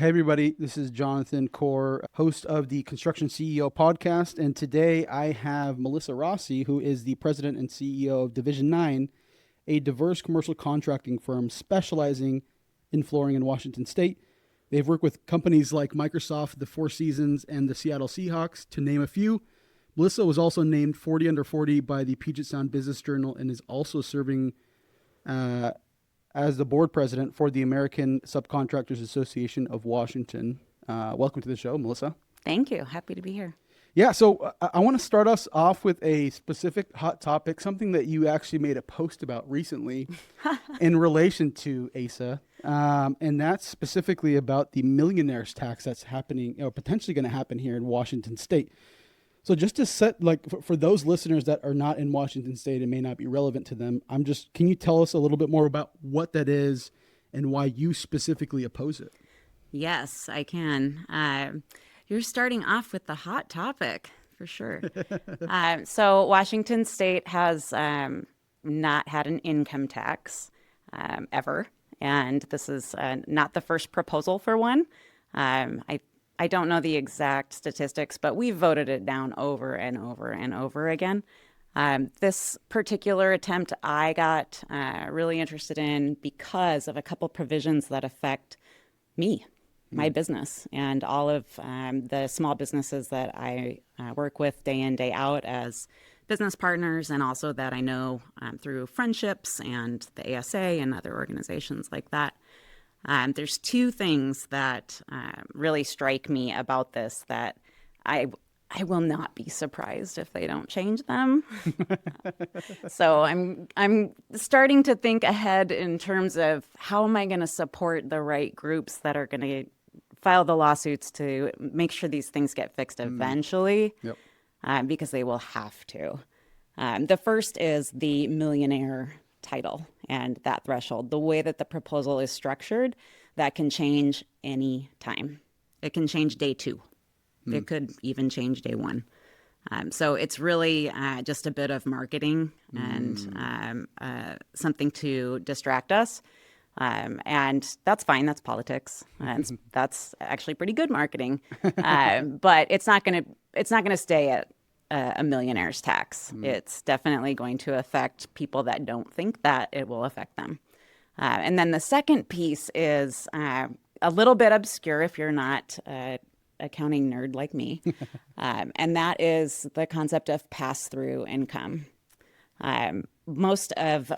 Hey, everybody, this is Jonathan Core, host of the Construction CEO podcast. And today I have Melissa Rossi, who is the president and CEO of Division 9, a diverse commercial contracting firm specializing in flooring in Washington State. They've worked with companies like Microsoft, the Four Seasons, and the Seattle Seahawks, to name a few. Melissa was also named 40 under 40 by the Puget Sound Business Journal and is also serving as the board president for the American Subcontractors Association of Washington. Welcome to the show, Melissa. Thank you. Happy to be here. Yeah, so I want to start us off with a specific hot topic, something that you actually made a post about recently in relation to ASA, and that's specifically about the millionaires tax that's happening, or potentially going to happen here in Washington State. So just to set, like, for those listeners that are not in Washington State and may not be relevant to them, can you tell us a little bit more about what that is and why you specifically oppose it? Yes, I can. You're starting off with the hot topic for sure. So Washington State has not had an income tax ever, and this is not the first proposal for one. I don't know the exact statistics, but we voted it down over and over and over again. This particular attempt I got really interested in because of a couple provisions that affect me, my business, and all of the small businesses that I work with day in, day out as business partners, and also that I know through friendships and the ASA and other organizations like that. There's two things that really strike me about this that I will not be surprised if they don't change them. So I'm starting to think ahead in terms of how am I going to support the right groups that are going to file the lawsuits to make sure these things get fixed eventually, because they will have to. The first is the millionaire title and that threshold. The way that the proposal is structured, that can change any time. It can change day 2. It could even change day 1. So it's really just a bit of marketing and something to distract us. And that's fine. That's politics. That's actually pretty good marketing. But it's not going to stay at a millionaire's tax. It's definitely going to affect people that don't think that it will affect them. And then the second piece is a little bit obscure if you're not an accounting nerd like me, and that is the concept of pass-through income. Most of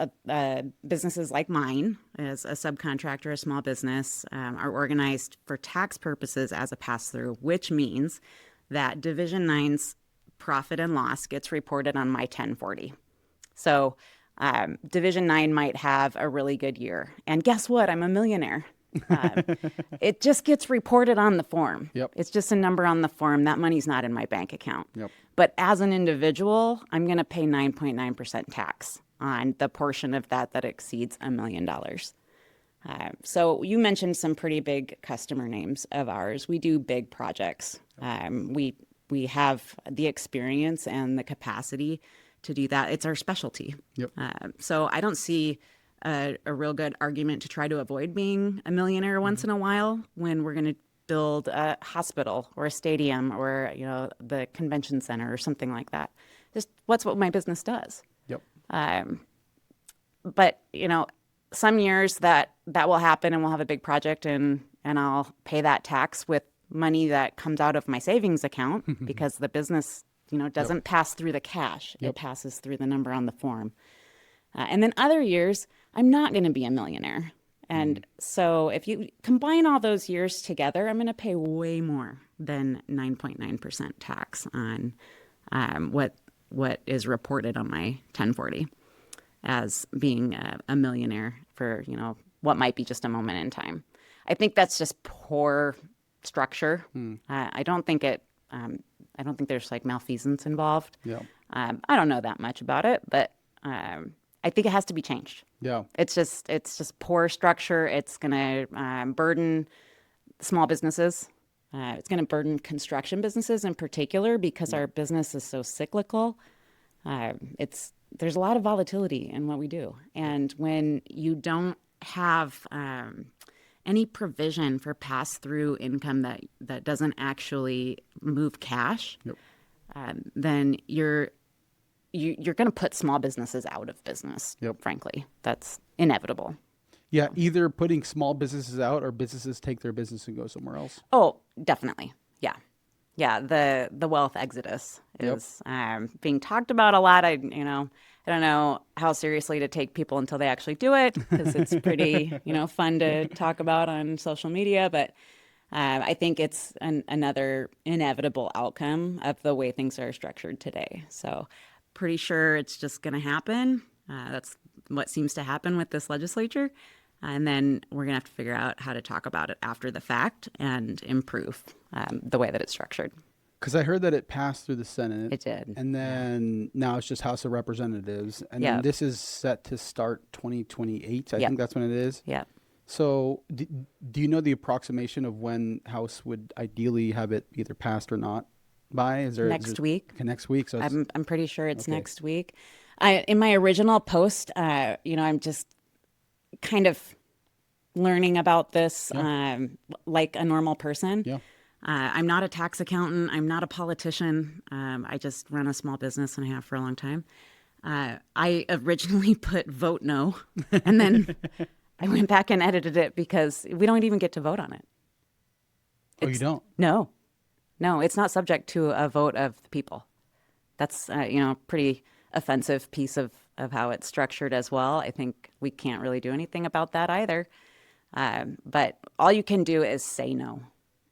businesses like mine, as a subcontractor, a small business, are organized for tax purposes as a pass-through, which means that Division 9's profit and loss gets reported on my 1040. So Division 9 might have a really good year. And guess what? I'm a millionaire. It just gets reported on the form. It's just a number on the form. That money's not in my bank account. But as an individual, I'm going to pay 9.9% tax on the portion of that exceeds $1 million. So you mentioned some pretty big customer names of ours. We do big projects. We have the experience and the capacity to do that. It's our specialty. So I don't see a real good argument to try to avoid being a millionaire once in a while when we're going to build a hospital or a stadium or the convention center or something like that. Just what's what my business does. But some years that will happen and we'll have a big project and I'll pay that tax with money that comes out of my savings account because the business, doesn't pass through the cash. It passes through the number on the form. And then other years, I'm not going to be a millionaire. And so if you combine all those years together, I'm going to pay way more than 9.9% tax on what is reported on my 1040 as being a millionaire for, what might be just a moment in time. I think that's just poor structure. I don't think there's like malfeasance involved. I don't know that much about it, but I think it has to be changed. It's just poor structure. It's going to burden small businesses. It's going to burden construction businesses in particular because our business is so cyclical. There's a lot of volatility in what we do, and when you don't have any provision for pass-through income that doesn't actually move cash, Yep. then you're going to put small businesses out of business. Yep. Frankly, that's inevitable. Yeah, either putting small businesses out or businesses take their business and go somewhere else. Oh, definitely. Yeah. Yeah. The wealth exodus Yep. is being talked about a lot. I don't know how seriously to take people until they actually do it, because it's pretty, fun to talk about on social media. But I think it's another inevitable outcome of the way things are structured today. So pretty sure it's just going to happen. That's what seems to happen with this legislature. And then we're going to have to figure out how to talk about it after the fact and improve the way that it's structured. Because I heard that it passed through the Senate. It did. And then now it's just House of Representatives. And Yep. then this is set to start 2028. I Yep. think that's when it is. Yeah. So do you know the approximation of when House would ideally have it either passed or not by? Next week. Okay, next week. So it's, I'm pretty sure it's Okay. next week. In my original post, I'm just kind of learning about this like a normal person. Yeah. I'm not a tax accountant. I'm not a politician. I just run a small business and I have for a long time. I originally put vote no, and then I went back and edited it because we don't even get to vote on it. Oh, you don't? No, it's not subject to a vote of the people. That's, pretty offensive piece of how it's structured as well. I think we can't really do anything about that either. But all you can do is say no.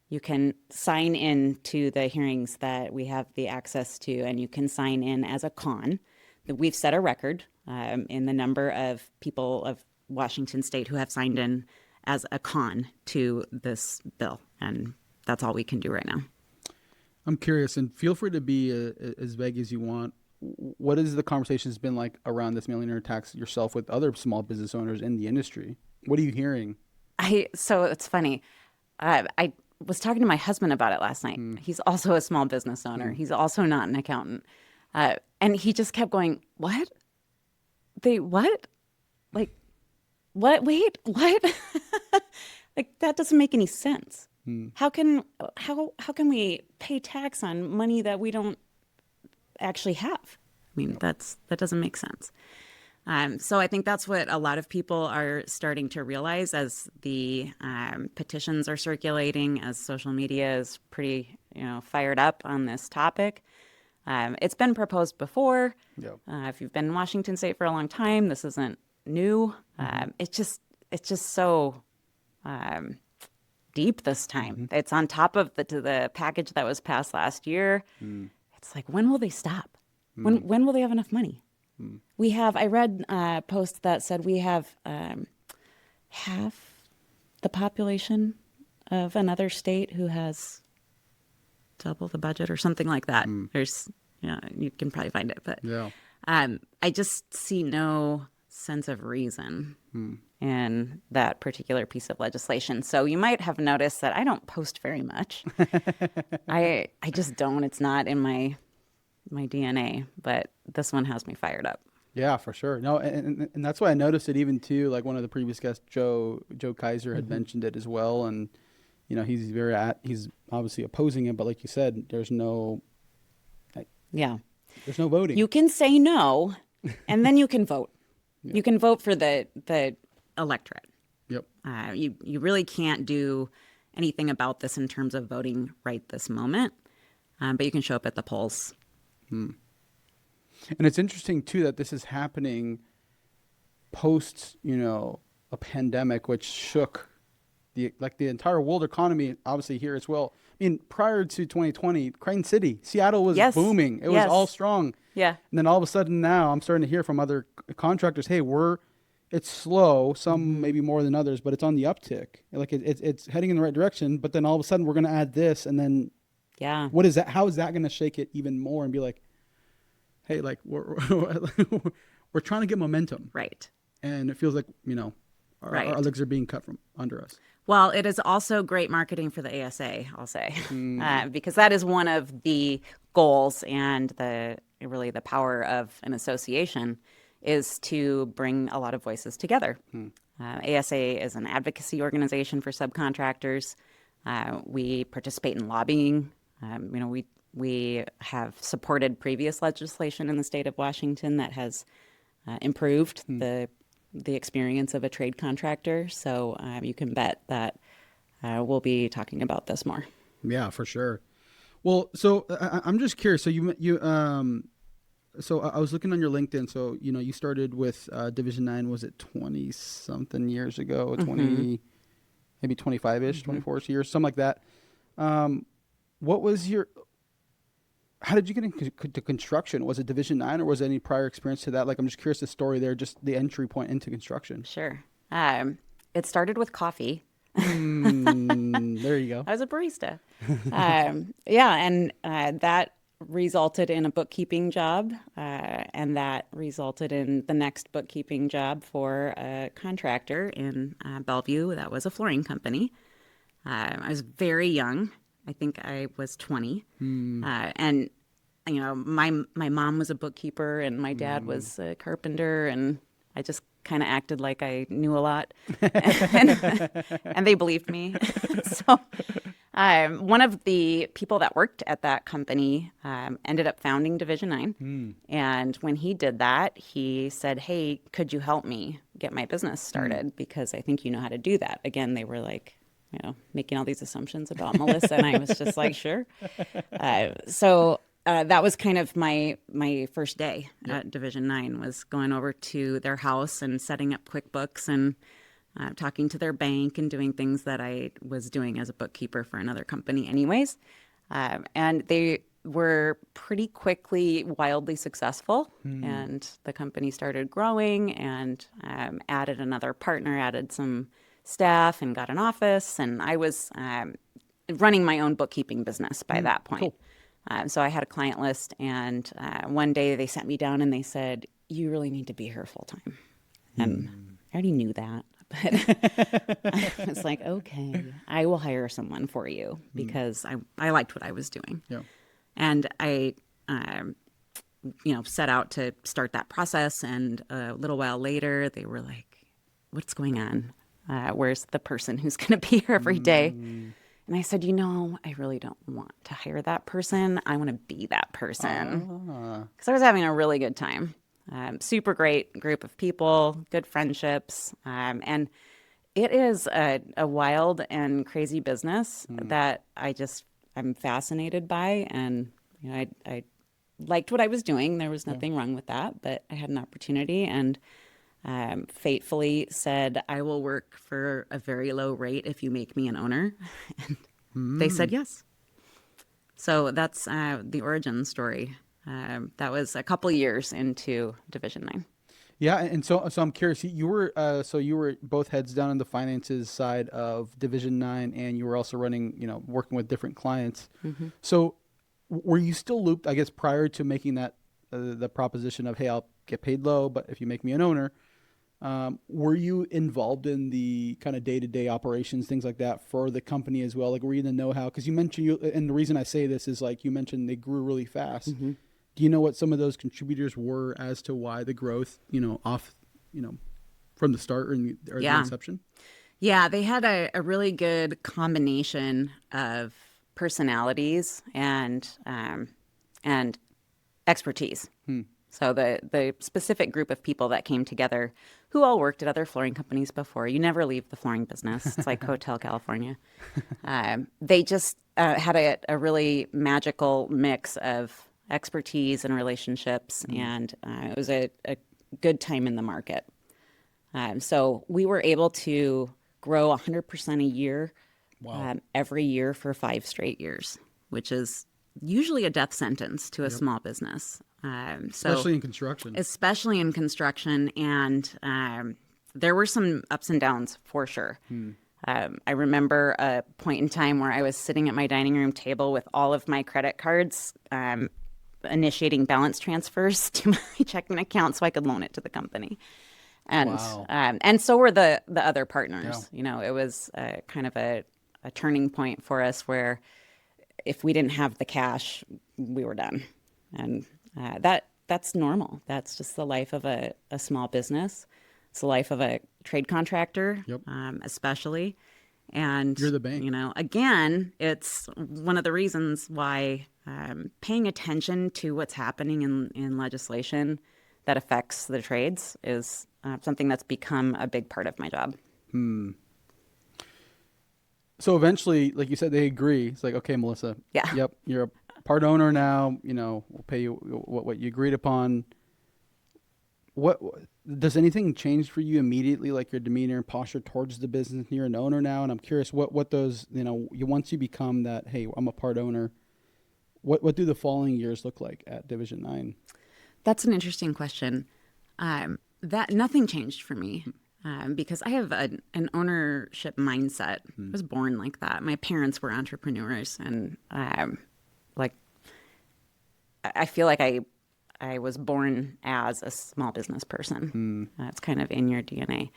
You can sign in to the hearings that we have the access to, and you can sign in as a con. We've set a record in the number of people of Washington State who have signed in as a con to this bill, and that's all we can do right now. I'm curious, and feel free to be as vague as you want. What has the conversations been like around this millionaire tax yourself with other small business owners in the industry? What are you hearing? So it's funny. I was talking to my husband about it last night. He's also a small business owner. He's also not an accountant. And he just kept going, what? What? Like, what? Wait, what? Like, that doesn't make any sense. How can we pay tax on money that we don't actually have? I mean, that doesn't make sense. So I think that's what a lot of people are starting to realize as the petitions are circulating, as social media is pretty, fired up on this topic. It's been proposed before. Yep. If you've been in Washington State for a long time, this isn't new. It's just so deep this time. It's on top of the package that was passed last year. It's like, when will they stop? When will they have enough money? I read a post that said we have half the population of another state who has double the budget or something like that. There's, you can probably find it, but Yeah. I just see no sense of reason in that particular piece of legislation. So you might have noticed that I don't post very much. I just don't. It's not in my DNA, but this one has me fired up. Yeah, for sure. No, and that's why I noticed it even too. Like one of the previous guests, Joe Kaiser, had mentioned it as well, and he's obviously opposing it. But like you said, there's no voting. You can say no, and then you can vote. Yeah. You can vote for the electorate. Yep. You really can't do anything about this in terms of voting right this moment, but you can show up at the polls. And it's interesting too that this is happening post, a pandemic which shook the entire world economy, obviously here as well. I mean, prior to 2020, Crane City, Seattle was booming. It was all strong. Yeah. And then all of a sudden now I'm starting to hear from other contractors, hey, it's slow, some maybe more than others, but it's on the uptick. Like it's heading in the right direction, but then all of a sudden we're going to add this, and then what is that? How is that going to shake it even more and be like, hey, like we're trying to get momentum. Right. And it feels like, our legs are being cut from under us. Well, it is also great marketing for the ASA, I'll say, because that is one of the goals and the power of an association is to bring a lot of voices together. ASA is an advocacy organization for subcontractors. We participate in lobbying. We have supported previous legislation in the state of Washington that has improved the experience of a trade contractor. So you can bet that we'll be talking about this more. Yeah, for sure. Well, so I'm just curious. So so I was looking on your LinkedIn. So you started with Division 9. Was it 20 something years ago? 20, maybe 25ish, 24 years, something like that. What was your? How did you get into construction? Was it Division 9, or was there any prior experience to that? Like, I'm just curious the story there, just the entry point into construction. Sure. It started with coffee. There you go. I was a barista. Yeah, and that resulted in a bookkeeping job, and that resulted in the next bookkeeping job for a contractor in Bellevue. That was a flooring company. I was very young. I think I was 20. And my mom was a bookkeeper and my dad was a carpenter, and I just kind of acted like I knew a lot, and they believed me. So one of the people that worked at that company ended up founding Division 9. And when he did that, he said, "Hey, could you help me get my business started? Because I think you know how to do that." Again, they were like, making all these assumptions about Melissa, and I was just like, sure. So that was kind of my first day at Division 9, was going over to their house and setting up QuickBooks and talking to their bank and doing things that I was doing as a bookkeeper for another company anyways. And they were pretty quickly wildly successful, and the company started growing and added another partner, added some staff, and got an office. And I was running my own bookkeeping business by that point. Cool. So I had a client list, and one day they sent me down and they said, "You really need to be here full time." And I already knew that, but I was like, okay, I will hire someone for you, because I liked what I was doing. Yeah. And I set out to start that process. And a little while later, they were like, "What's going on? Where's the person who's going to be here every day?" And I said, I really don't want to hire that person. I want to be that person. Because I was having a really good time. Super great group of people, good friendships. And it is a wild and crazy business that I'm fascinated by. And I liked what I was doing. There was nothing wrong with that, but I had an opportunity, and fatefully said, "I will work for a very low rate if you make me an owner." And they said yes. So that's the origin story. That was a couple years into Division 9. Yeah, and so I'm curious. You were both heads down in the finances side of Division 9, and you were also running, working with different clients. So were you still looped, I guess, prior to making that the proposition of, "Hey, I'll get paid low, but if you make me an owner"? Were you involved in the kind of day-to-day operations, things like that, for the company as well? Like, were you in the know-how? Because you mentioned and the reason I say this is, like, you mentioned they grew really fast. Do you know what some of those contributors were as to why the growth, from the start or the inception? Yeah, they had a really good combination of personalities and expertise. So the specific group of people that came together, who all worked at other flooring companies before. You never leave the flooring business. It's like Hotel California. They just had a really magical mix of expertise and relationships, and it was a good time in the market. So we were able to grow 100% a year, every year for 5 straight years, which is usually a death sentence to a small business. Especially in construction. Especially in construction. And there were some ups and downs for sure. I remember a point in time where I was sitting at my dining room table with all of my credit cards, initiating balance transfers to my checking account so I could loan it to the company. And and so were the other partners. It was kind of a turning point for us where if we didn't have the cash, we were done. And that that's normal. That's just the life of a small business. It's the life of a trade contractor, Yep. especially. And, You're the bank. again, it's one of the reasons why paying attention to what's happening in legislation that affects the trades is something that's become a big part of my job. So eventually, like you said, they agree. It's like, okay, Melissa. Yeah. Yep. You're a part owner now. We'll pay you what you agreed upon. What does anything change for you immediately, like your demeanor and posture towards the business? You're an owner now, and I'm curious what those once you become that, hey, I'm a part owner. What do the following years look like at Division 9? That's an interesting question. That nothing changed for me because I have an ownership mindset. I was born like that. My parents were entrepreneurs, and like I feel like I was born as a small business person. It's kind of in your DNA.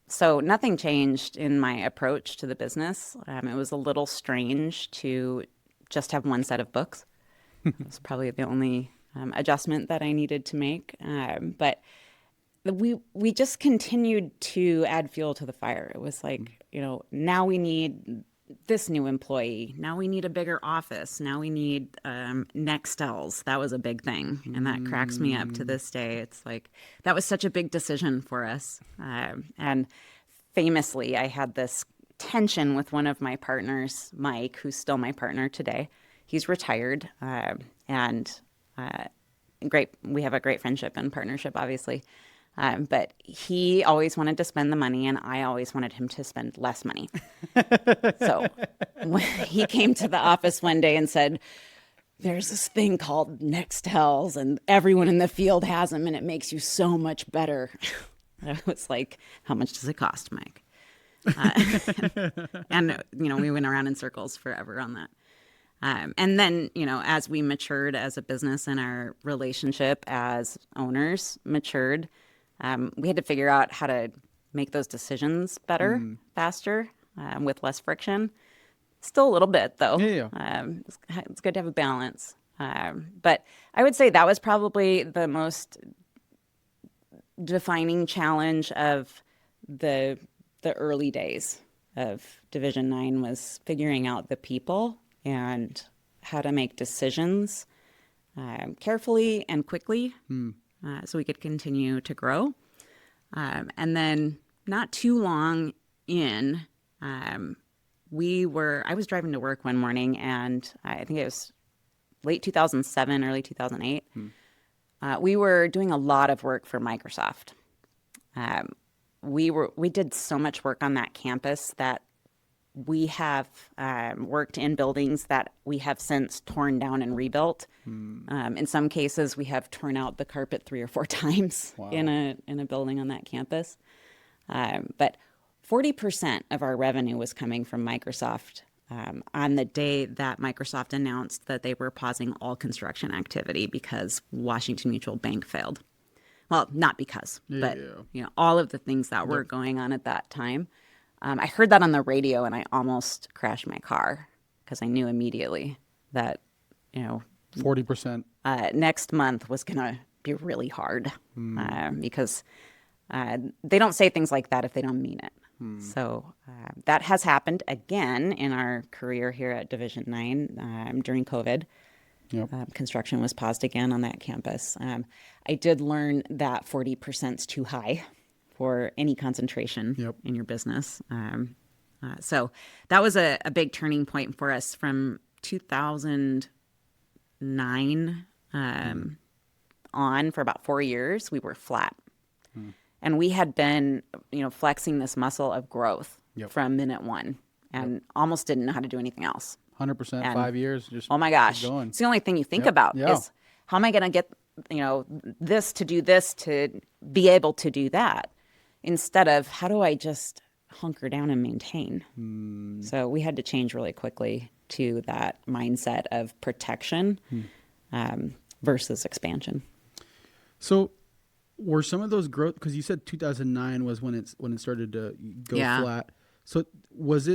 So nothing changed in my approach to the business. It was a little strange to just have one set of books. It was probably the only adjustment that I needed to make. But we just continued to add fuel to the fire. It was like, now we need this new employee. Now we need a bigger office. Now we need Nextels. That was a big thing. And that cracks me up to this day. It's like, that was such a big decision for us. And famously, I had this tension with one of my partners, Mike, who's still my partner today. He's retired, and we have a great friendship and partnership, obviously. But he always wanted to spend the money, and I always wanted him to spend less money. So when he came to the office one day and said, there's this thing called Nextels, and everyone in the field has them, and it makes you so much better. I was like, how much does it cost, Mike? And we went around in circles forever on that. And then, as we matured as a business and our relationship as owners matured, we had to figure out how to make those decisions better, faster, with less friction. Still a little bit, though. Yeah. It's good to have a balance. But I would say that was probably the most defining challenge of the early days of Division 9 was figuring out the people and how to make decisions carefully and quickly so we could continue to grow. And then not too long in, I was driving to work one morning, and I think it was late 2007, early 2008. We were doing a lot of work for Microsoft. We did so much work on that campus that we have worked in buildings that we have since torn down and rebuilt. In some cases, we have torn out the carpet 3 or 4 times in a building on that campus. But 40% of our revenue was coming from Microsoft on the day that Microsoft announced that they were pausing all construction activity because Washington Mutual Bank failed. Well, not because, but all of the things that were going on at that time. I heard that on the radio, and I almost crashed my car because I knew immediately that 40%. Next month was going to be really hard because they don't say things like that if they don't mean it. So that has happened again in our career here at Division 9 during COVID. Yep. Construction was paused again on that campus. I did learn that 40% is too high for any concentration in your business. So that was a big turning point for us from 2009 on. For about 4 years, we were flat. And we had been, flexing this muscle of growth from minute one and almost didn't know how to do anything else. 100%, 5 years. Just oh my gosh. going. It's the only thing you think about is how am I going to get, this to do this to be able to do that instead of how do I just hunker down and maintain? So we had to change really quickly to that mindset of protection versus expansion. So were some of those growth, because you said 2009 was when it started to go flat. So was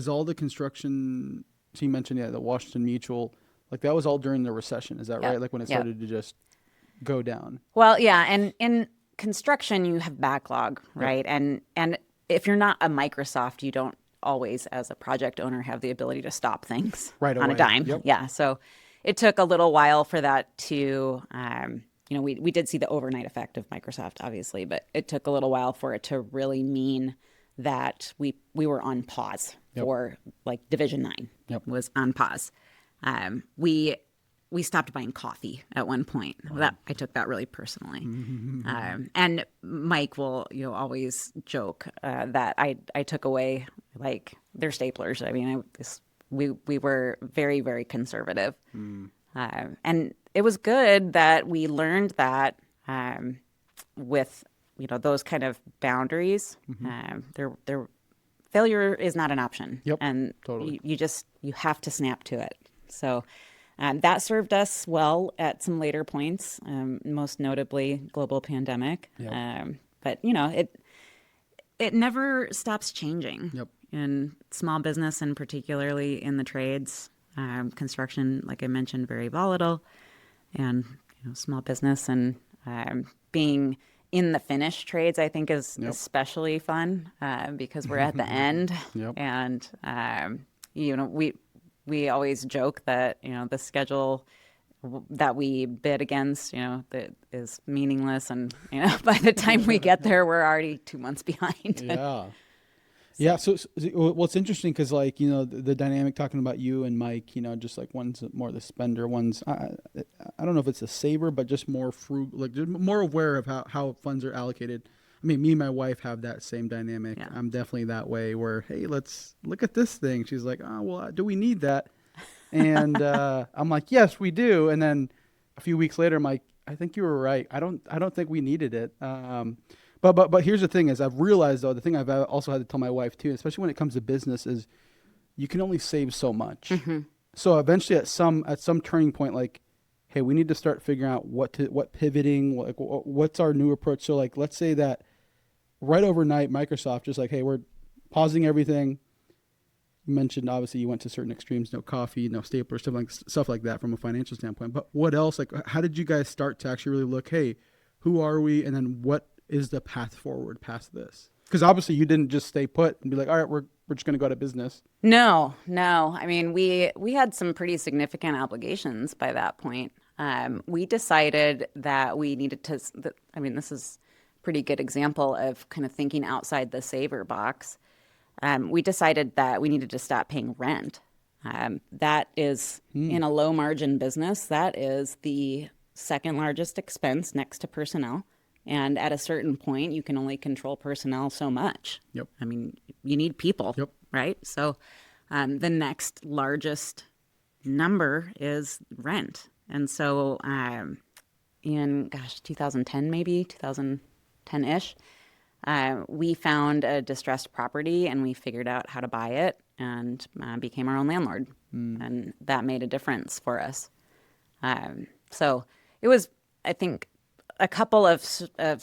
all the construction, so you mentioned the Washington Mutual, Like that was all during the recession. Is that Yep. right? Like when it Yep. started to just go down. Well, yeah, and in construction you have backlog, Yep. right? And if you're not a Microsoft, you don't always, as a project owner, have the ability to stop things Right on a away. dime. Yep. Yeah, so it took a little while for that to, we did see the overnight effect of Microsoft, obviously, but it took a little while for it to really mean that we were on pause Yep. for like Division 9 Yep. was on pause. We stopped buying coffee at one point. That I took that really personally. And Mike will always joke that I took away like their staplers. I mean, we were very, very conservative, and it was good that we learned that with those kind of boundaries. There failure is not an option. Yep, And totally. you have to snap to it. So that served us well at some later points, most notably global pandemic. Yep. But it never stops changing. Yep. In small business and particularly in the trades. Construction, like I mentioned, very volatile, and small business and being in the finish trades, I think, is Yep. especially fun because we're at the end, Yep. and we always joke that the schedule that we bid against, that is meaningless, and by the time we get there, we're already 2 months behind. Yeah. Yeah. So well, it's interesting because like, the dynamic talking about you and Mike, just like one's more the spender, one's, I don't know if it's a saver, but just more frugal, like just more aware of how funds are allocated. I mean, me and my wife have that same dynamic. Yeah. I'm definitely that way where, hey, let's look at this thing. She's like, oh, well, do we need that? And I'm like, yes, we do. And then a few weeks later, I'm like, I think you were right. I don't think we needed it. But here's the thing is I've realized though, the thing I've also had to tell my wife too, especially when it comes to business, is you can only save so much. So eventually at some turning point, like, hey, we need to start figuring out what pivoting, like what's our new approach. So like, let's say that right overnight, Microsoft just like, hey, we're pausing everything. You mentioned obviously you went to certain extremes, no coffee, no stapler, stuff like that from a financial standpoint. But what else? Like, how did you guys start to actually really look, hey, who are we? And then what is the path forward past this? Because obviously you didn't just stay put and be like, all right, we're just going to go to business. No. I mean, we had some pretty significant obligations by that point. We decided that we needed to, this is a pretty good example of kind of thinking outside the saver box. We decided that we needed to stop paying rent. That is, in a low margin business, that is the second largest expense next to personnel. And at a certain point, you can only control personnel so much. Yep. I mean, you need people, Yep. right? So the next largest number is rent. And so in, 2010 maybe, 2010-ish, we found a distressed property and we figured out how to buy it and became our own landlord. And that made a difference for us. So it was, I think, a couple of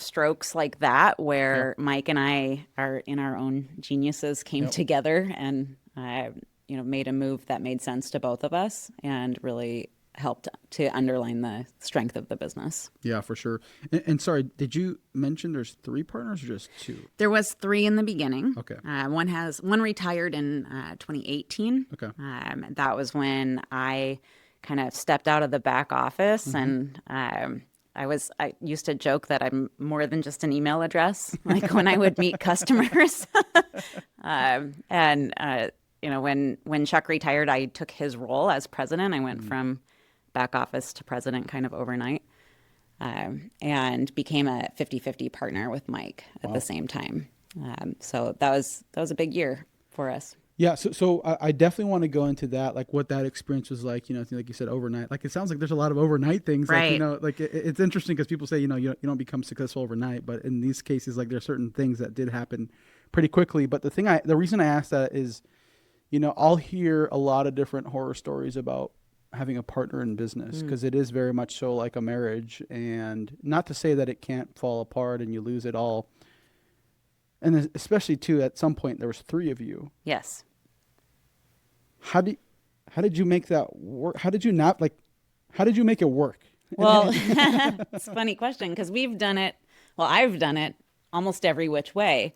strokes like that where Mike and I are in our own geniuses came together and made a move that made sense to both of us and really helped to underline the strength of the business. Yeah, for sure. And sorry, did you mention there's 3 partners or just 2? There was 3 in the beginning. Okay. One retired in 2018. Okay. That was when I kind of stepped out of the back office and I used to joke that I'm more than just an email address, like when I would meet customers. When Chuck retired, I took his role as president. I went from back office to president kind of overnight, and became a 50-50 partner with Mike at the same time. So that was a big year for us. Yeah, so I definitely want to go into that, like what that experience was like. Like you said, overnight. Like it sounds like there's a lot of overnight things. Right. Like it's interesting because people say you don't become successful overnight, but in these cases, like there's certain things that did happen pretty quickly. But the reason I asked that is, I'll hear a lot of different horror stories about having a partner in business because it is very much so like a marriage, and not to say that it can't fall apart and you lose it all. And especially too, at some point there was 3 of you. Yes. How do How did you make that work? How did you not like? How did you make it work? Well, it's a funny question because we've done it. Well, I've done it almost every which way.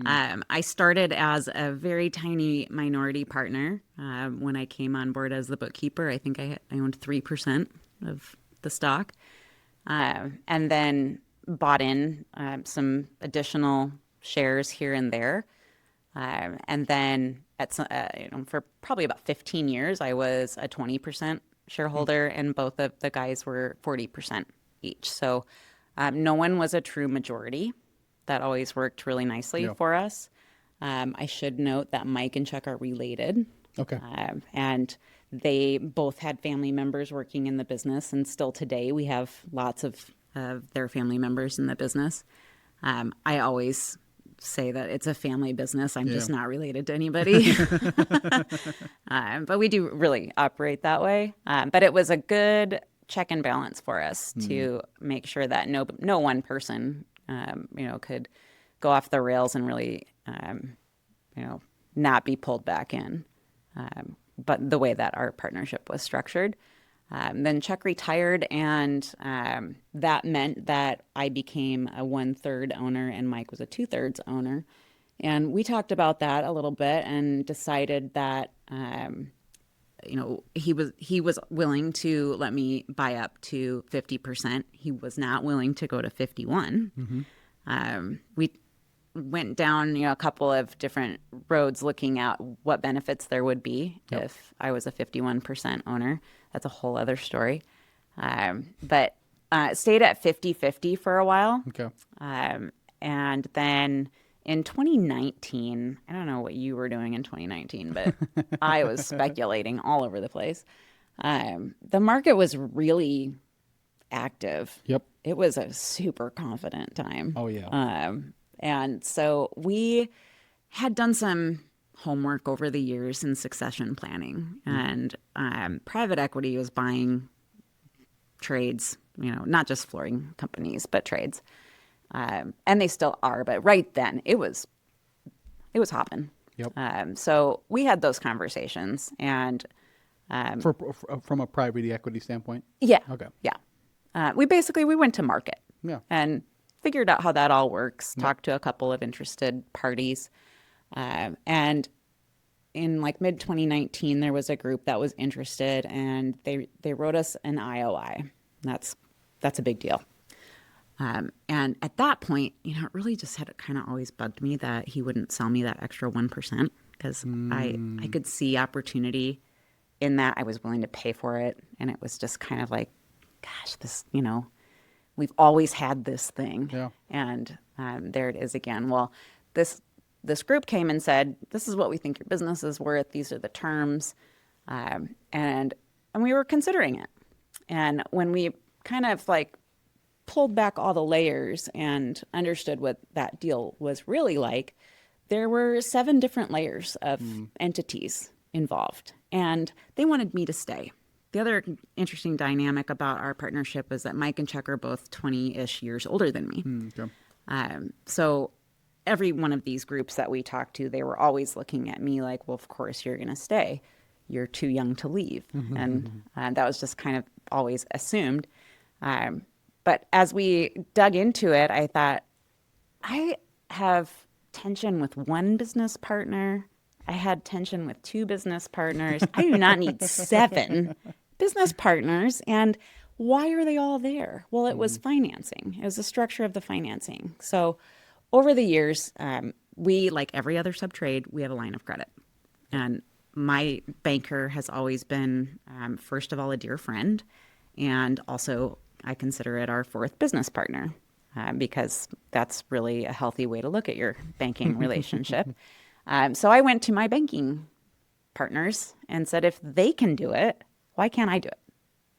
I started as a very tiny minority partner when I came on board as the bookkeeper. I think I owned 3% of the stock, and then bought in some additional shares here and there. And then for probably about 15 years, I was a 20% shareholder, and both of the guys were 40% each. So no one was a true majority. That always worked really nicely for us. I should note that Mike and Chuck are related. Okay. And they both had family members working in the business, and still today we have lots of their family members in the business. I always say that it's a family business. I'm just not related to anybody. But we do really operate that way. But it was a good check and balance for us to make sure that no one person, could go off the rails and really, not be pulled back in. But the way that our partnership was structured. Then Chuck retired, and that meant that I became a 1/3 owner and Mike was a 2/3 owner. And we talked about that a little bit and decided that, he was willing to let me buy up to 50%. He was not willing to go to 51. We went down, a couple of different roads looking at what benefits there would be if I was a 51% owner. That's a whole other story. But stayed at 50-50 for a while. Okay. And then in 2019, I don't know what you were doing in 2019, but I was speculating all over the place. The market was really active. Yep. It was a super confident time. Oh, yeah. And so we had done some homework over the years in succession planning, and private equity was buying trades, not just flooring companies, but trades. And they still are, but right then it was hopping. Yep. So we had those conversations, and From a private equity standpoint? yeah. Okay. Yeah. We went to market. Yeah. And figured out how that all works, talked to a couple of interested parties. And in like mid 2019, there was a group that was interested, and they wrote us an IOI. That's a big deal. And at that point, it really just had kind of always bugged me that he wouldn't sell me that extra 1%, because I could see opportunity in that. I was willing to pay for it. And it was just kind of like, gosh, this, we've always had this thing. Yeah. And there it is again. Well, this group came and said, this is what we think your business is worth. These are the terms. And we were considering it. And when we kind of like pulled back all the layers and understood what that deal was really like, there were 7 different layers of entities involved. And they wanted me to stay. The other interesting dynamic about our partnership is that Mike and Chuck are both 20-ish years older than me. Okay. So every one of these groups that we talked to, they were always looking at me like, well, of course you're going to stay. You're too young to leave. And that was just kind of always assumed. But as we dug into it, I thought, I have tension with one business partner. I had tension with 2 business partners. I do not need 7 business partners. And why are they all there? Well, it was financing. It was the structure of the financing. So over the years, we, like every other sub-trade, we have a line of credit. And my banker has always been, first of all, a dear friend. And also, I consider it our 4th business partner, because that's really a healthy way to look at your banking relationship. So I went to my banking partners and said, if they can do it, why can't I do it?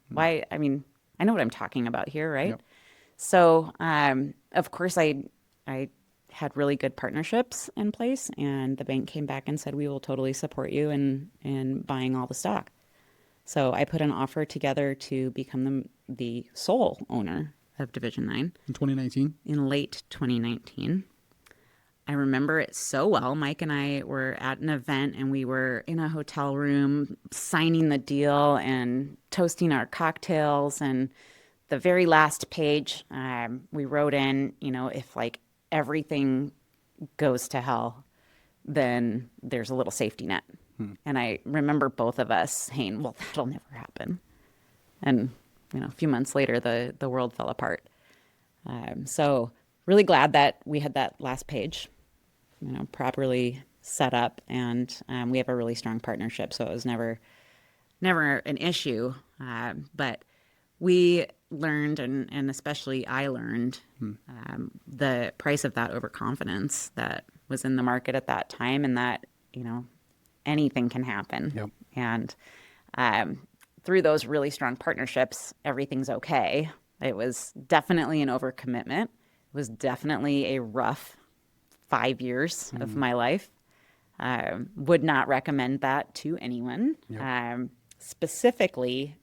Why? I mean, I know what I'm talking about here, right? Yep. So, of course, I had really good partnerships in place, and the bank came back and said, we will totally support you in buying all the stock. So I put an offer together to become the sole owner of Division 9. In 2019? In late 2019. I remember it so well. Mike and I were at an event and we were in a hotel room signing the deal and toasting our cocktails. And the very last page, we wrote in, if like everything goes to hell, then there's a little safety net. And I remember both of us saying, well, that'll never happen. And, a few months later, the world fell apart. So really glad that we had that last page, properly set up, and we have a really strong partnership. So it was never an issue. But we learned, and especially I learned, the price of that overconfidence that was in the market at that time, and that, anything can happen. Yep. And through those really strong partnerships, everything's okay. It was definitely an overcommitment. It was definitely a rough 5 years of my life. Would not recommend that to anyone. Yep. Specifically,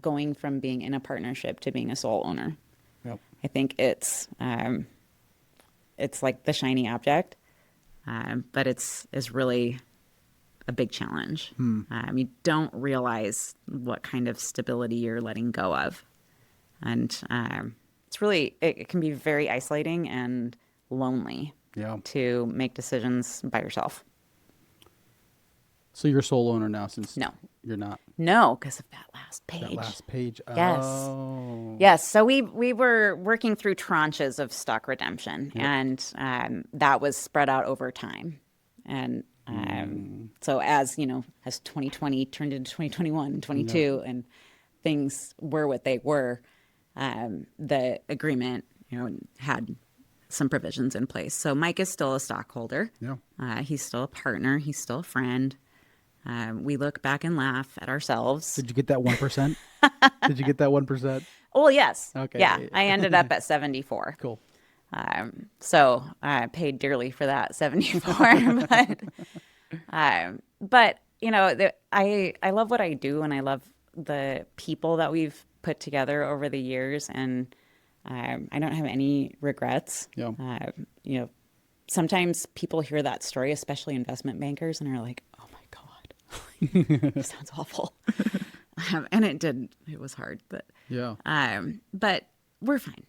going from being in a partnership to being a sole owner. Yep. I think it's like the shiny object, but it's really a big challenge. You don't realize what kind of stability you're letting go of. And it's really, it can be very isolating and lonely to make decisions by yourself. So you're a sole owner now since No. You're not? No, because of that last page. That last page. Yes. Oh. Yes. So we were working through tranches of stock redemption, and that was spread out over time. And so as 2020 turned into 2021 and 22, and things were what they were, the agreement, had some provisions in place. So Mike is still a stockholder. Yeah. He's still a partner. He's still a friend. We look back and laugh at ourselves. Did you get that 1%? Did you get that 1%? Oh, yes. Okay. Yeah, I ended up at 74. Cool. So I paid dearly for that 74. But I love what I do, and I love the people that we've put together over the years, and I don't have any regrets. Yeah. Sometimes people hear that story, especially investment bankers, and are like, "Oh my God, it sounds awful." And it did. It was hard, but but we're fine.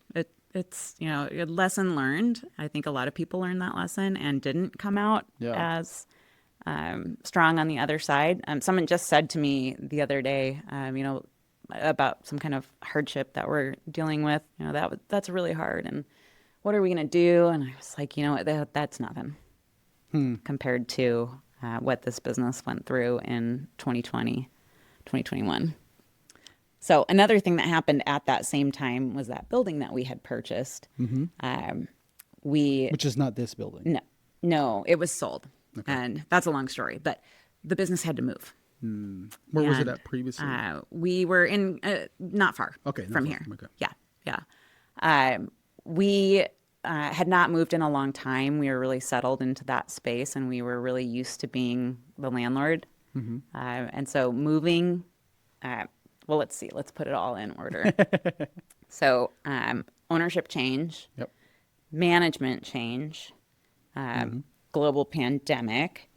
It's a lesson learned. I think a lot of people learned that lesson and didn't come out as strong on the other side. Someone just said to me the other day, about some kind of hardship that we're dealing with. That's really hard, and what are we going to do? And I was like, that's nothing compared to what this business went through in 2020, 2021. So another thing that happened at that same time was that building that we had purchased. Which is not this building. No, it was sold. Okay. And that's a long story, but the business had to move. Where was it at previously? We were in not far from here. Okay. Yeah. We had not moved in a long time. We were really settled into that space, and we were really used to being the landlord. And so moving, well, let's see. Let's put it all in order. So ownership change, management change, global pandemic,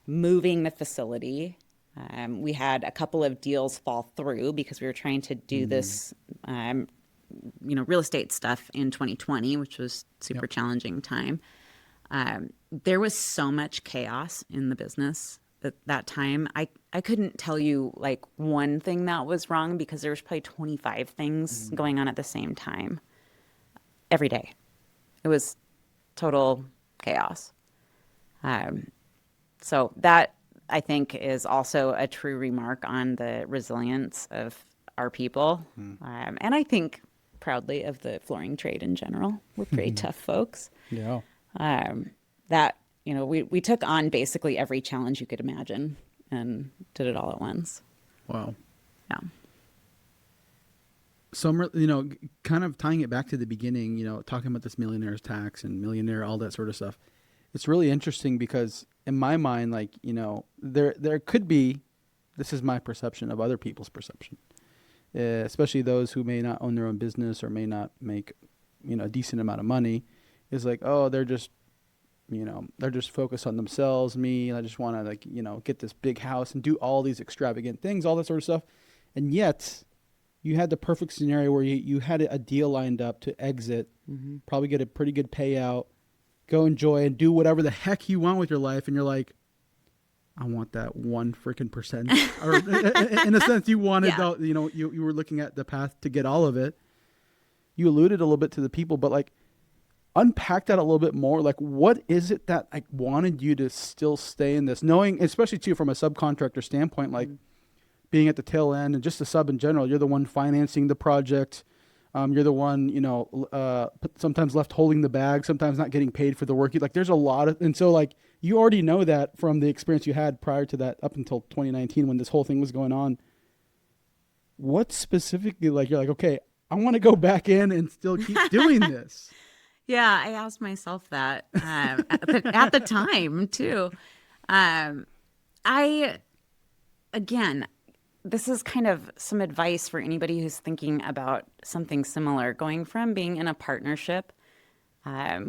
moving the facility. We had a couple of deals fall through because we were trying to do this, real estate stuff in 2020, which was super challenging time. There was so much chaos in the business at that time. I couldn't tell you like one thing that was wrong because there was probably 25 things going on at the same time every day. It was total chaos. So that, I think, is also a true remark on the resilience of our people. And I think proudly of the flooring trade in general. We're pretty tough folks. Yeah. That, we took on basically every challenge you could imagine and did it all at once. Wow. Yeah. So I'm, kind of tying it back to the beginning, talking about this millionaire's tax and millionaire, all that sort of stuff. It's really interesting because in my mind, like, there could be, this is my perception of other people's perception, especially those who may not own their own business or may not make, a decent amount of money, is like, oh, they're just they're just focused on themselves, me, I just want to like, get this big house and do all these extravagant things, all that sort of stuff. And yet you had the perfect scenario where you had a deal lined up to exit, probably get a pretty good payout, go enjoy and do whatever the heck you want with your life. And you're like, I want that 1% or in a sense you wanted, you were looking at the path to get all of it. You alluded a little bit to the people, but like unpack that a little bit more. Like, what is it that like wanted you to still stay in this, knowing, especially too, from a subcontractor standpoint, like being at the tail end and just a sub in general, you're the one financing the project. You're the one, sometimes left holding the bag, sometimes not getting paid for the work. Like there's a lot of, and so like, you already know that from the experience you had prior to that, up until 2019, when this whole thing was going on. What specifically, like, you're like, okay, I want to go back in and still keep doing this. Yeah, I asked myself that at the time too. Again, this is kind of some advice for anybody who's thinking about something similar, going from being in a partnership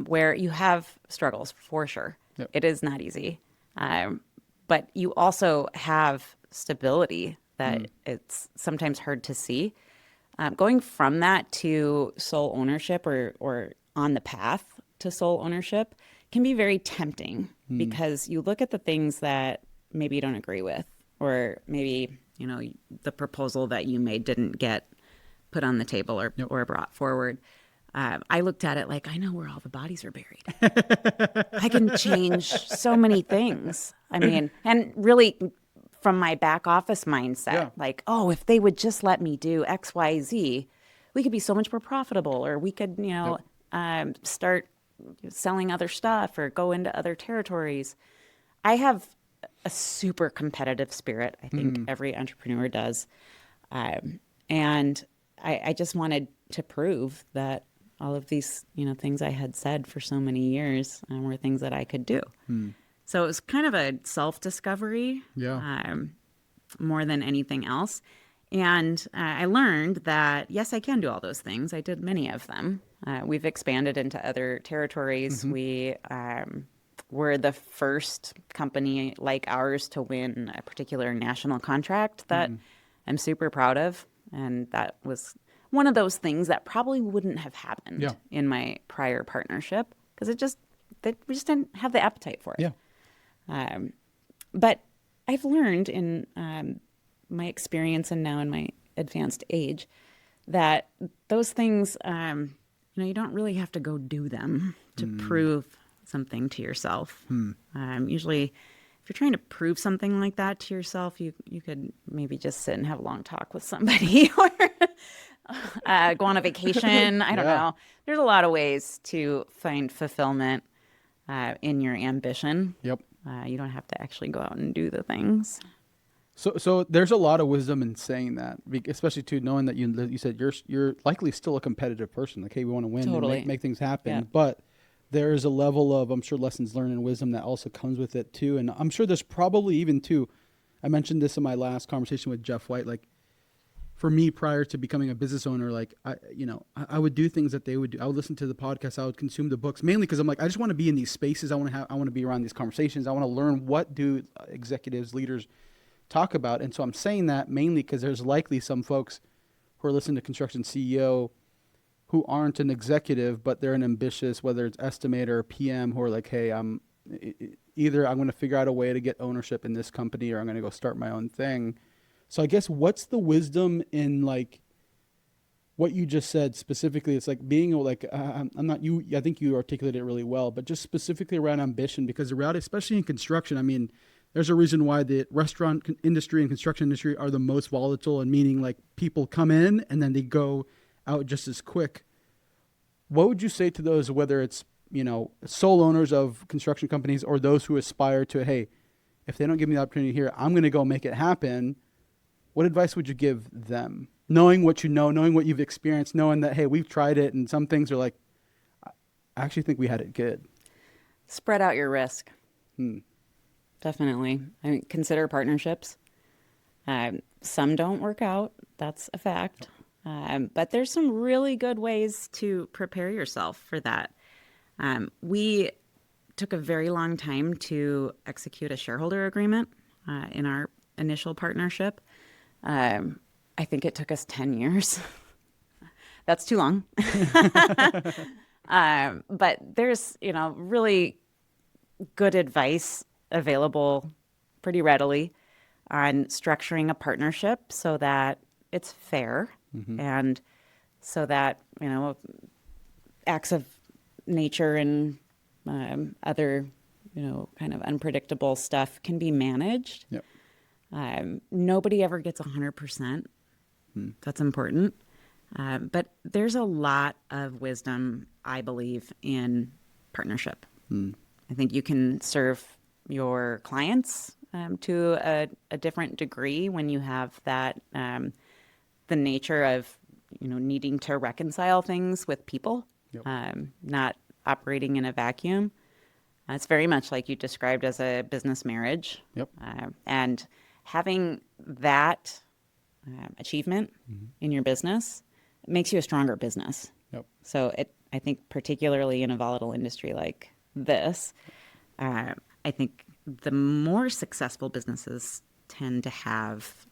where you have struggles for sure. Yep. It is not easy. But you also have stability that it's sometimes hard to see. Going from that to sole ownership or on the path to sole ownership can be very tempting because you look at the things that maybe you don't agree with, or maybe, the proposal that you made didn't get put on the table or brought forward. I looked at it like, I know where all the bodies are buried. I can change so many things. I mean, and really from my back office mindset, like, oh, if they would just let me do X, Y, Z, we could be so much more profitable, or we could, start selling other stuff or go into other territories. I have a super competitive spirit. I think every entrepreneur does. And I just wanted to prove that all of these, things I had said for so many years were things that I could do. So it was kind of a self-discovery more than anything else. And I learned that, yes, I can do all those things. I did many of them. We've expanded into other territories. We were the first company like ours to win a particular national contract that I'm super proud of. And that was one of those things that probably wouldn't have happened in my prior partnership because we just didn't have the appetite for it. But I've learned in my experience and now in my advanced age that those things, you don't really have to go do them to prove something to yourself. Usually, if you're trying to prove something like that to yourself, you could maybe just sit and have a long talk with somebody or go on a vacation. I don't know. There's a lot of ways to find fulfillment in your ambition. Yep. You don't have to actually go out and do the things. So there's a lot of wisdom in saying that, especially too, knowing that you said you're likely still a competitive person. Like, hey, we want to win and make things happen. But there is a level of, I'm sure, lessons learned and wisdom that also comes with it too. And I'm sure there's probably even too, I mentioned this in my last conversation with Jeff White, like for me prior to becoming a business owner, like I would do things that they would do. I would listen to the podcast. I would consume the books mainly because I'm like, I just want to be in these spaces. I want to be around these conversations. I want to learn what do executives, leaders talk about. And so I'm saying that mainly because there's likely some folks who are listening to Construction CEO who aren't an executive, but they're an ambitious, whether it's estimator or PM, who are like, hey, either I'm going to figure out a way to get ownership in this company or I'm going to go start my own thing. So I guess what's the wisdom in like what you just said specifically? It's like being like, I'm not you. I think you articulated it really well, but just specifically around ambition, because the reality, especially in construction, I mean, there's a reason why the restaurant industry and construction industry are the most volatile, and meaning like people come in and then they go out just as quick. What would you say to those, whether it's, sole owners of construction companies or those who aspire to, hey, if they don't give me the opportunity here, I'm going to go make it happen. What advice would you give them? Knowing what you know, knowing what you've experienced, knowing that, hey, we've tried it and some things are like, I actually think we had it good. Spread out your risk. Definitely. I mean, consider partnerships. Some don't work out. That's a fact. But there's some really good ways to prepare yourself for that. We took a very long time to execute a shareholder agreement in our initial partnership. I think it took us 10 years. That's too long. But there's, really good advice available pretty readily on structuring a partnership so that it's fair and so that, acts of nature and other, kind of unpredictable stuff can be managed. Yep. Nobody ever gets 100%. That's important. But there's a lot of wisdom, I believe, in partnership. I think you can serve your clients to a different degree when you have that, the nature of, needing to reconcile things with people, not operating in a vacuum. It's very much like you described as a business marriage. Yep. And having that achievement in your business makes you a stronger business. Yep. So I think particularly in a volatile industry like this, I think the more successful businesses tend to have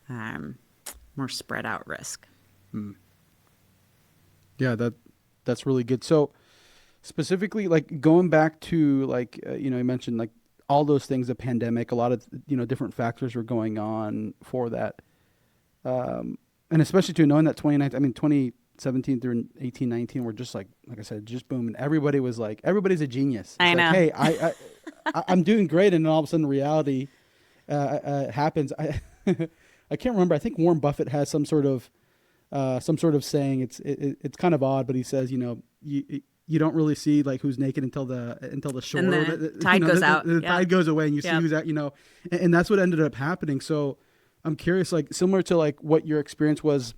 more spread out risk. Yeah, that's really good. So specifically, like going back to like, you mentioned like all those things, the pandemic, a lot of, different factors were going on for that. And especially to knowing that 2017 through 18, 19 were just like I said, just boom. And everybody was like, everybody's a genius. It's I know. Hey, I'm doing great. And then all of a sudden reality happens. I can't remember. I think Warren Buffett has some sort of saying. It's kind of odd, but he says, you don't really see like who's naked until the shore. And the tide goes out. The tide goes away, and you see who's at. And that's what ended up happening. So I'm curious, like similar to like what your experience was,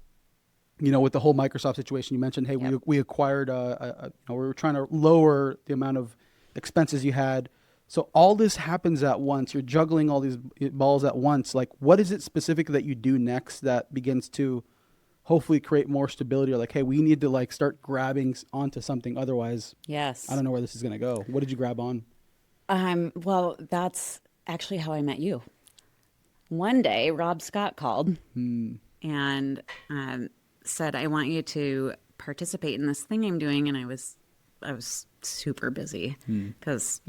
with the whole Microsoft situation. You mentioned, hey, we acquired we were trying to lower the amount of expenses you had. So all this happens at once. You're juggling all these balls at once. Like, what is it specific that you do next that begins to hopefully create more stability, or like, hey, we need to like start grabbing onto something. Otherwise, yes, I don't know where this is going to go. What did you grab on? Well, that's actually how I met you. One day, Rob Scott called and said, I want you to participate in this thing I'm doing. And I was super busy because,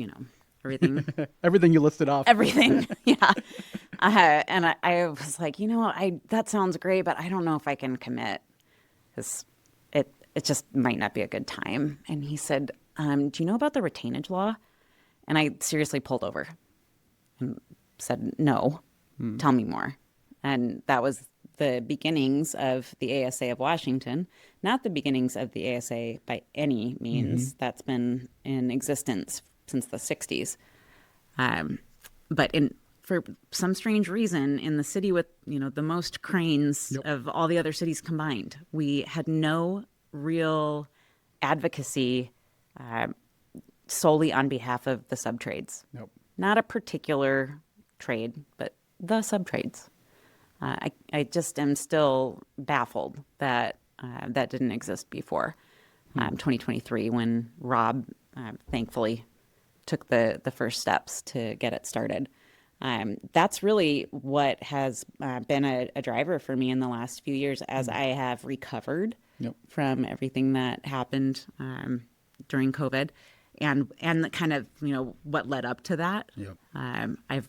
everything. Everything you listed off. Everything. Yeah. And I was like, that sounds great, but I don't know if I can commit because it just might not be a good time. And he said, do you know about the retainage law? And I seriously pulled over and said, no, tell me more. And that was the beginnings of the ASA of Washington, not the beginnings of the ASA by any means. That's been in existence since the 60s. But for some strange reason, in the city with, the most cranes of all the other cities combined, we had no real advocacy solely on behalf of the subtrades. Not a particular trade, but the subtrades. I just am still baffled that that didn't exist before 2023 when Rob thankfully took the first steps to get it started. That's really what has been a driver for me in the last few years as I have recovered from everything that happened during COVID and the kind of, what led up to that. I've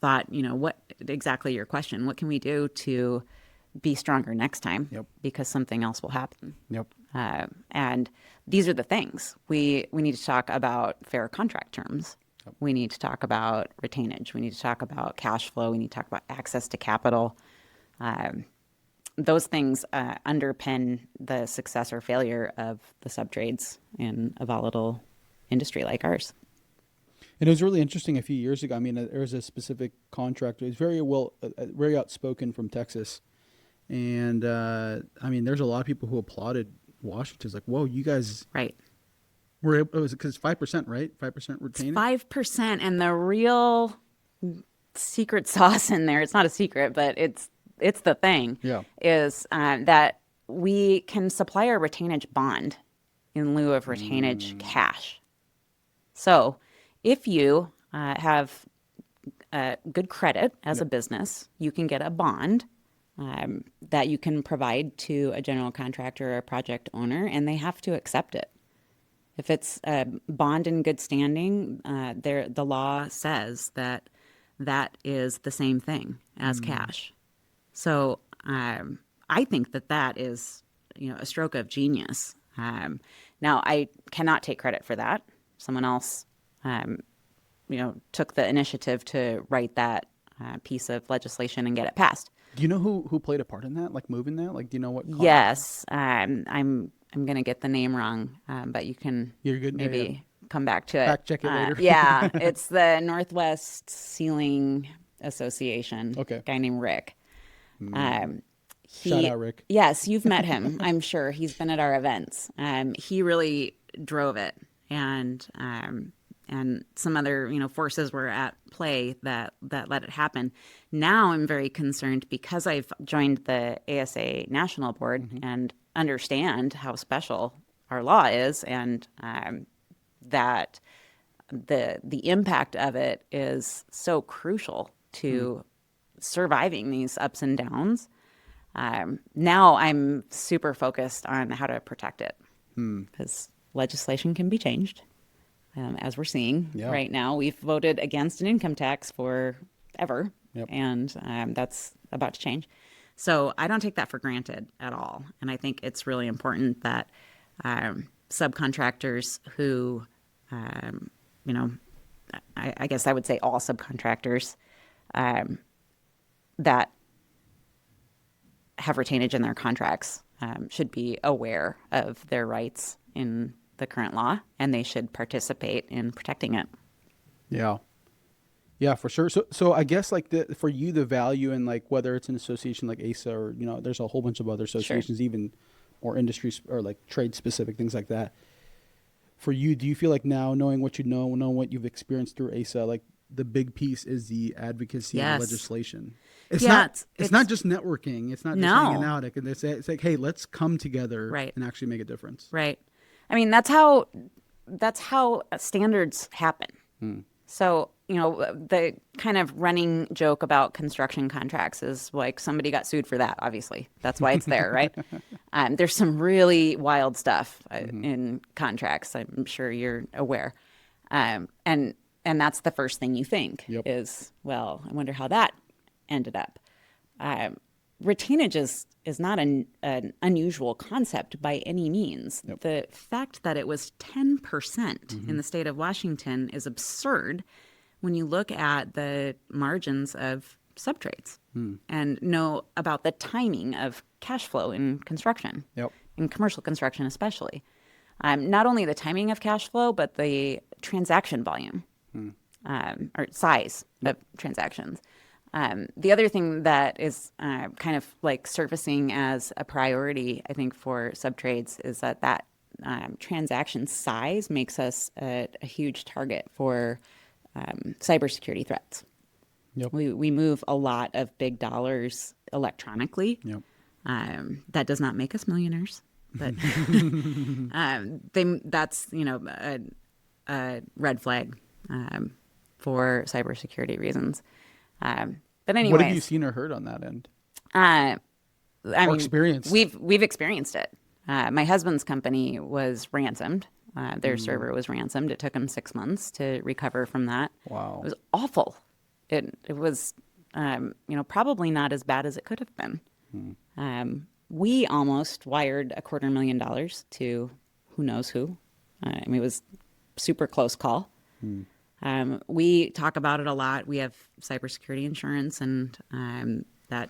thought, what exactly your question, what can we do to be stronger next time? Because something else will happen. And these are the things. We need to talk about fair contract terms. We need to talk about retainage. We need to talk about cash flow. We need to talk about access to capital. Those things underpin the success or failure of the subtrades in a volatile industry like ours. And it was really interesting a few years ago. I mean, there was a specific contractor. He's very outspoken from Texas. And, there's a lot of people who applauded Washington's like, whoa, you guys were able, was it because 5%, right? 5% retained? 5%. And the real secret sauce in there, it's not a secret, but it's the thing, is that we can supply our retainage bond in lieu of retainage cash. So if you have good credit as a business, you can get a bond that you can provide to a general contractor or a project owner, and they have to accept it. If it's a bond in good standing, the law says that that is the same thing as cash. So I think that is, a stroke of genius. Now, I cannot take credit for that. Someone else, took the initiative to write that piece of legislation and get it passed. Do you know who played a part in that, like moving that? Like, do you know what? Yes, I'm going to get the name wrong, but you can You're good. maybe come back to it. Fact check it later. Yeah, it's the Northwest Ceiling Association. Okay. Guy named Rick. Shout out, Rick. Yes, you've met him. I'm sure he's been at our events. He really drove it, and some other forces were at play that let it happen. Now I'm very concerned because I've joined the ASA National Board and understand how special our law is, and that the impact of it is so crucial to surviving these ups and downs. Now I'm super focused on how to protect it because legislation can be changed, as we're seeing right now. We've voted against an income tax forever, and that's about to change. So I don't take that for granted at all. And I think it's really important that subcontractors who, I guess I would say all subcontractors that have retainage in their contracts should be aware of their rights in the current law, and they should participate in protecting it. Yeah, for sure. So I guess like for you, the value in like whether it's an association like ASA or there's a whole bunch of other associations, even more industries or like trade specific things like that. For you, do you feel like now knowing what you know what you've experienced through ASA, like the big piece is the advocacy and legislation? It's not just networking. It's not just hanging out. It's like, hey, let's come together and actually make a difference. Right. I mean, that's how standards happen. So, the kind of running joke about construction contracts is like somebody got sued for that, obviously. That's why it's there, right? There's some really wild stuff in contracts. I'm sure you're aware. And that's the first thing you think is, well, I wonder how that ended up. Retainage is not an unusual concept by any means. The fact that it was 10% in the state of Washington is absurd when you look at the margins of subtrades and know about the timing of cash flow in construction, in commercial construction especially. Not only the timing of cash flow, but the transaction volume or size of transactions. The other thing that is kind of like surfacing as a priority, I think, for subtrades is that transaction size makes us a huge target for cybersecurity threats. We move a lot of big dollars electronically. That does not make us millionaires, but that's a red flag for cybersecurity reasons. But anyways, what have you seen or heard on that end? Experienced? We've experienced it. My husband's company was ransomed. Their server was ransomed. It took them 6 months to recover from that. Wow. It was awful. It was, probably not as bad as it could have been. We almost wired $250,000 to who knows who. It was a super close call. We talk about it a lot. We have cybersecurity insurance, and that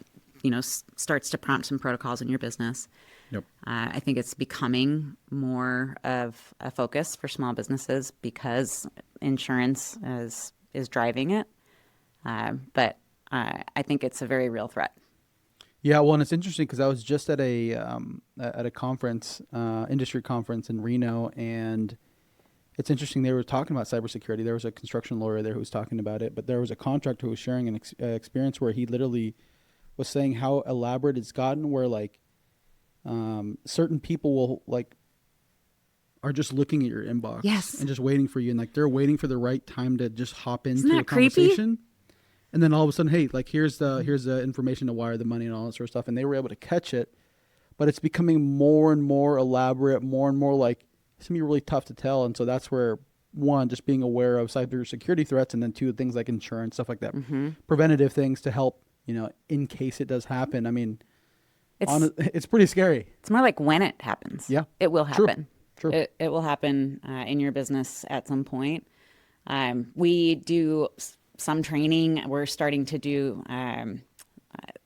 starts to prompt some protocols in your business. I think it's becoming more of a focus for small businesses because insurance is driving it. But I think it's a very real threat. Yeah, well, and it's interesting because I was just at a conference, industry conference in Reno, and it's interesting. They were talking about cybersecurity. There was a construction lawyer there who was talking about it, but there was a contractor who was sharing an experience where he literally was saying how elaborate it's gotten, where like certain people will like are just looking at your inbox Yes. and just waiting for you. And like, they're waiting for the right time to just hop Isn't into that a conversation. creepy? And then all of a sudden, hey, like here's the information to wire the money and all that sort of stuff. And they were able to catch it, but it's becoming more and more elaborate, more and more like it's gonna be really tough to tell. And so that's where one, just being aware of cybersecurity threats, and then two, things like insurance, stuff like that, preventative things to help, in case it does happen. I mean, it's pretty scary. It's more like when it happens. Yeah, It will happen. True. It will happen in your business at some point. We do some training. We're starting to do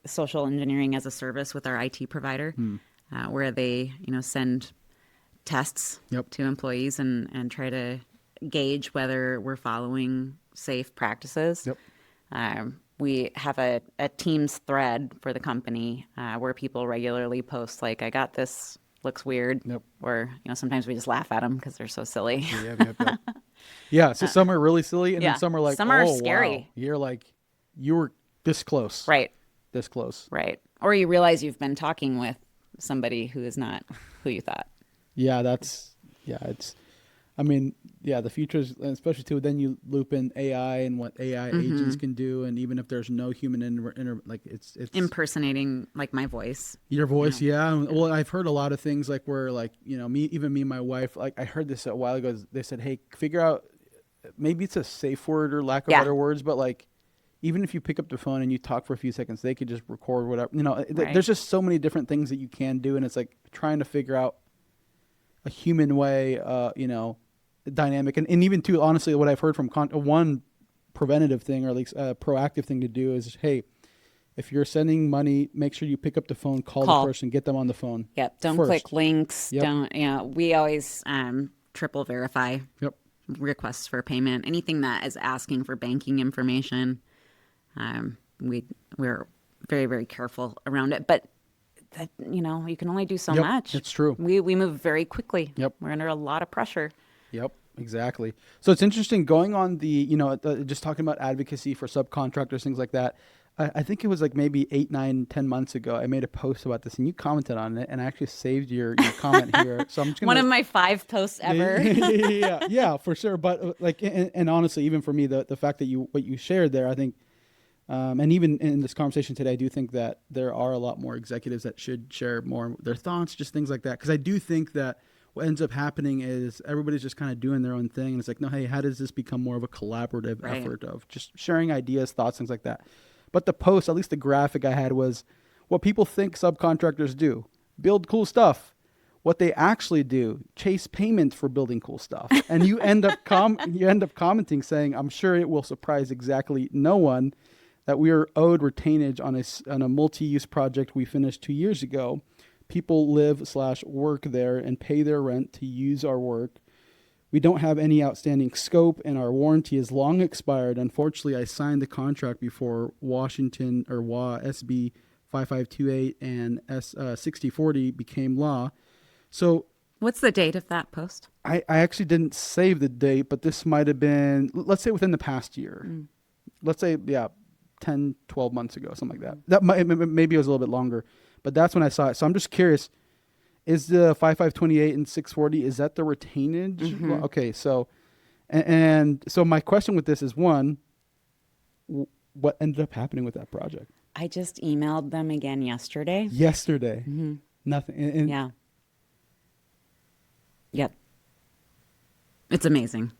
social engineering as a service with our IT provider, where they, send tests to employees and try to gauge whether we're following safe practices. We have a Teams thread for the company where people regularly post like, I got this, looks weird. Or, sometimes we just laugh at them because they're so silly. Yeah, so some are really silly, and then some are like, some are oh, scary. Wow. You're like, you were this close. Right. This close. Right. Or you realize you've been talking with somebody who is not who you thought. Yeah, the future is, especially too, then you loop in AI and what AI agents can do. And even if there's no human it's impersonating like my voice. Your voice. Yeah. Well, I've heard a lot of things like where like, me and my wife, like I heard this a while ago. They said, hey, figure out, maybe it's a safe word or lack of better words, but like, even if you pick up the phone and you talk for a few seconds, they could just record whatever, there's just so many different things that you can do. And it's like trying to figure out a human way, dynamic. And even too, honestly, what I've heard from one preventative thing, or at least a proactive thing to do is, hey, if you're sending money, make sure you pick up the phone, call the person, get them on the phone. Yep. Don't click links. Don't, we always triple verify requests for payment. Anything that is asking for banking information. We're very, very careful around it, but that, you can only do so much. It's true. We move very quickly. We're under a lot of pressure. Yep, exactly. So it's interesting going on the, just talking about advocacy for subcontractors, things like that. I think it was like maybe 8, 9, 10 months ago, I made a post about this and you commented on it, and I actually saved your comment here. So I'm just gonna, one of my 5 posts ever. yeah, for sure. But like, and honestly, even for me, the fact that what you shared there, I think, and even in this conversation today, I do think that there are a lot more executives that should share more their thoughts, just things like that. Because I do think that what ends up happening is everybody's just kind of doing their own thing. And it's like, no, hey, how does this become more of a collaborative effort of just sharing ideas, thoughts, things like that? But the post, at least the graphic I had, was what people think subcontractors do: build cool stuff. What they actually do, chase payments for building cool stuff. And you end up commenting saying, I'm sure it will surprise exactly no one that we are owed retainage on a multi-use project we finished 2 years ago. People live/work there and pay their rent to use our work. We don't have any outstanding scope, and our warranty is long expired. Unfortunately, I signed the contract before Washington or SB 5528 and S 6040 became law. So, what's the date of that post? I actually didn't save the date, but this might have been, let's say, within the past year. Let's say, 10, 12 months ago, something like that. That maybe it was a little bit longer, but that's when I saw it. So I'm just curious, is the 5528 and 640, is that the retainage? Well, okay, so, and so my question with this is, one, what ended up happening with that project? I just emailed them again yesterday. Nothing. Yep. It's amazing.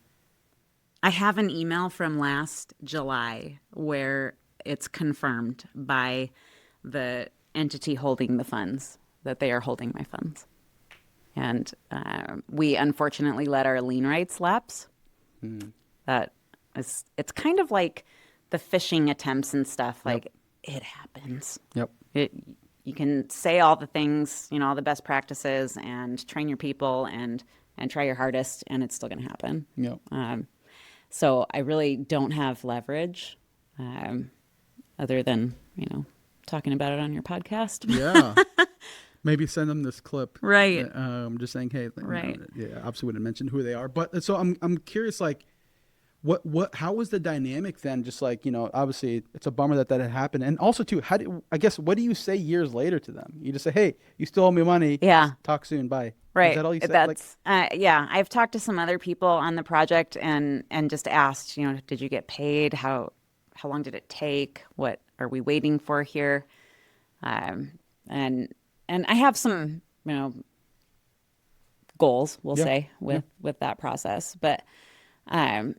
I have an email from last July where it's confirmed by the entity holding the funds that they are holding my funds. And we unfortunately let our lien rights lapse. It's kind of like the phishing attempts and stuff. Like, it happens. You can say all the things, all the best practices, and train your people and try your hardest, and it's still going to happen. So I really don't have leverage other than, talking about it on your podcast. Maybe send them this clip. Right. Just saying, hey, right. Obviously wouldn't mention who they are. But so I'm curious, like, how was the dynamic then? Just like, obviously it's a bummer that had happened. And also too, what do you say years later to them? You just say, hey, you still owe me money. Yeah. Talk soon. Bye. Is Right. that all you say? That's yeah. I've talked to some other people on the project and just asked, did you get paid? How long did it take? What are we waiting for here? And I have some, goals, we'll Yeah. say, Yeah. with that process. But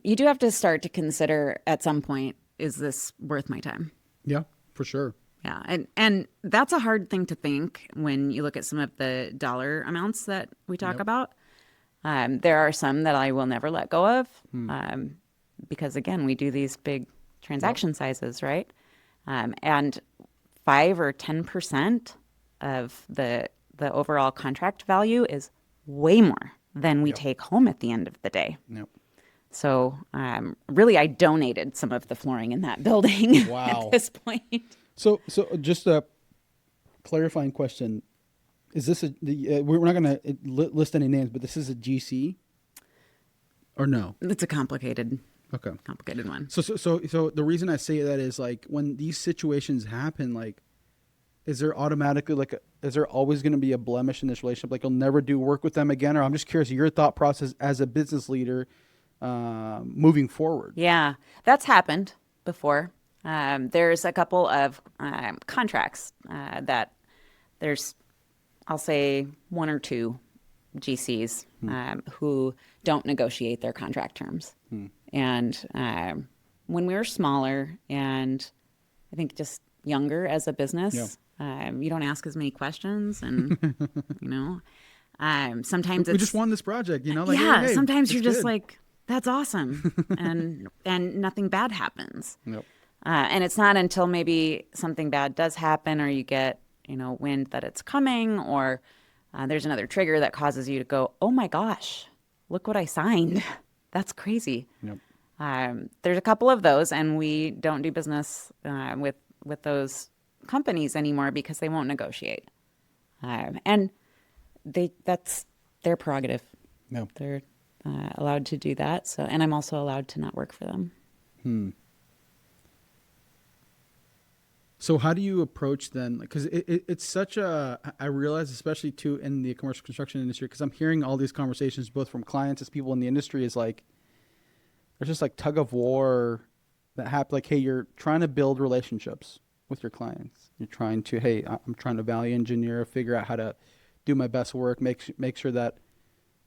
you do have to start to consider at some point, is this worth my time? Yeah, for sure. Yeah, and that's a hard thing to think when you look at some of the dollar amounts that we talk Yep. about. There are some that I will never let go of, because again, we do these big transaction sizes, right? And 5 or 10% of the overall contract value is way more than we take home at the end of the day. Yep. So really, I donated some of the flooring in that building Wow. at this point. So just a clarifying question. Is this we're not going to list any names, but this is a GC or no? It's a complicated Okay. one. So the reason I say that is like when these situations happen, like, is there automatically is there always going to be a blemish in this relationship? Like you'll never do work with them again? Or I'm just curious your thought process as a business leader moving forward. Yeah, that's happened before. There's a couple of contracts that there's, I'll say, one or two GCs who don't negotiate their contract terms. And when we were smaller and I think just younger as a business, you don't ask as many questions. And, sometimes We just won this project, like, yeah, hey, sometimes you're just good. like, that's awesome. and nothing bad happens. Yep. And it's not until maybe something bad does happen or you get, wind that it's coming or there's another trigger that causes you to go, oh my gosh, look what I signed. That's crazy. Yep. There's a couple of those and we don't do business with those companies anymore because they won't negotiate. And that's their prerogative. No. They're allowed to do that. So, and I'm also allowed to not work for them. So how do you approach then? Because it's such I realize, especially too in the commercial construction industry, because I'm hearing all these conversations both from clients as people in the industry is like, there's just like tug of war that happen. Like, hey, you're trying to build relationships with your clients. You're trying to, hey, I'm trying to value engineer, figure out how to do my best work, make sure that,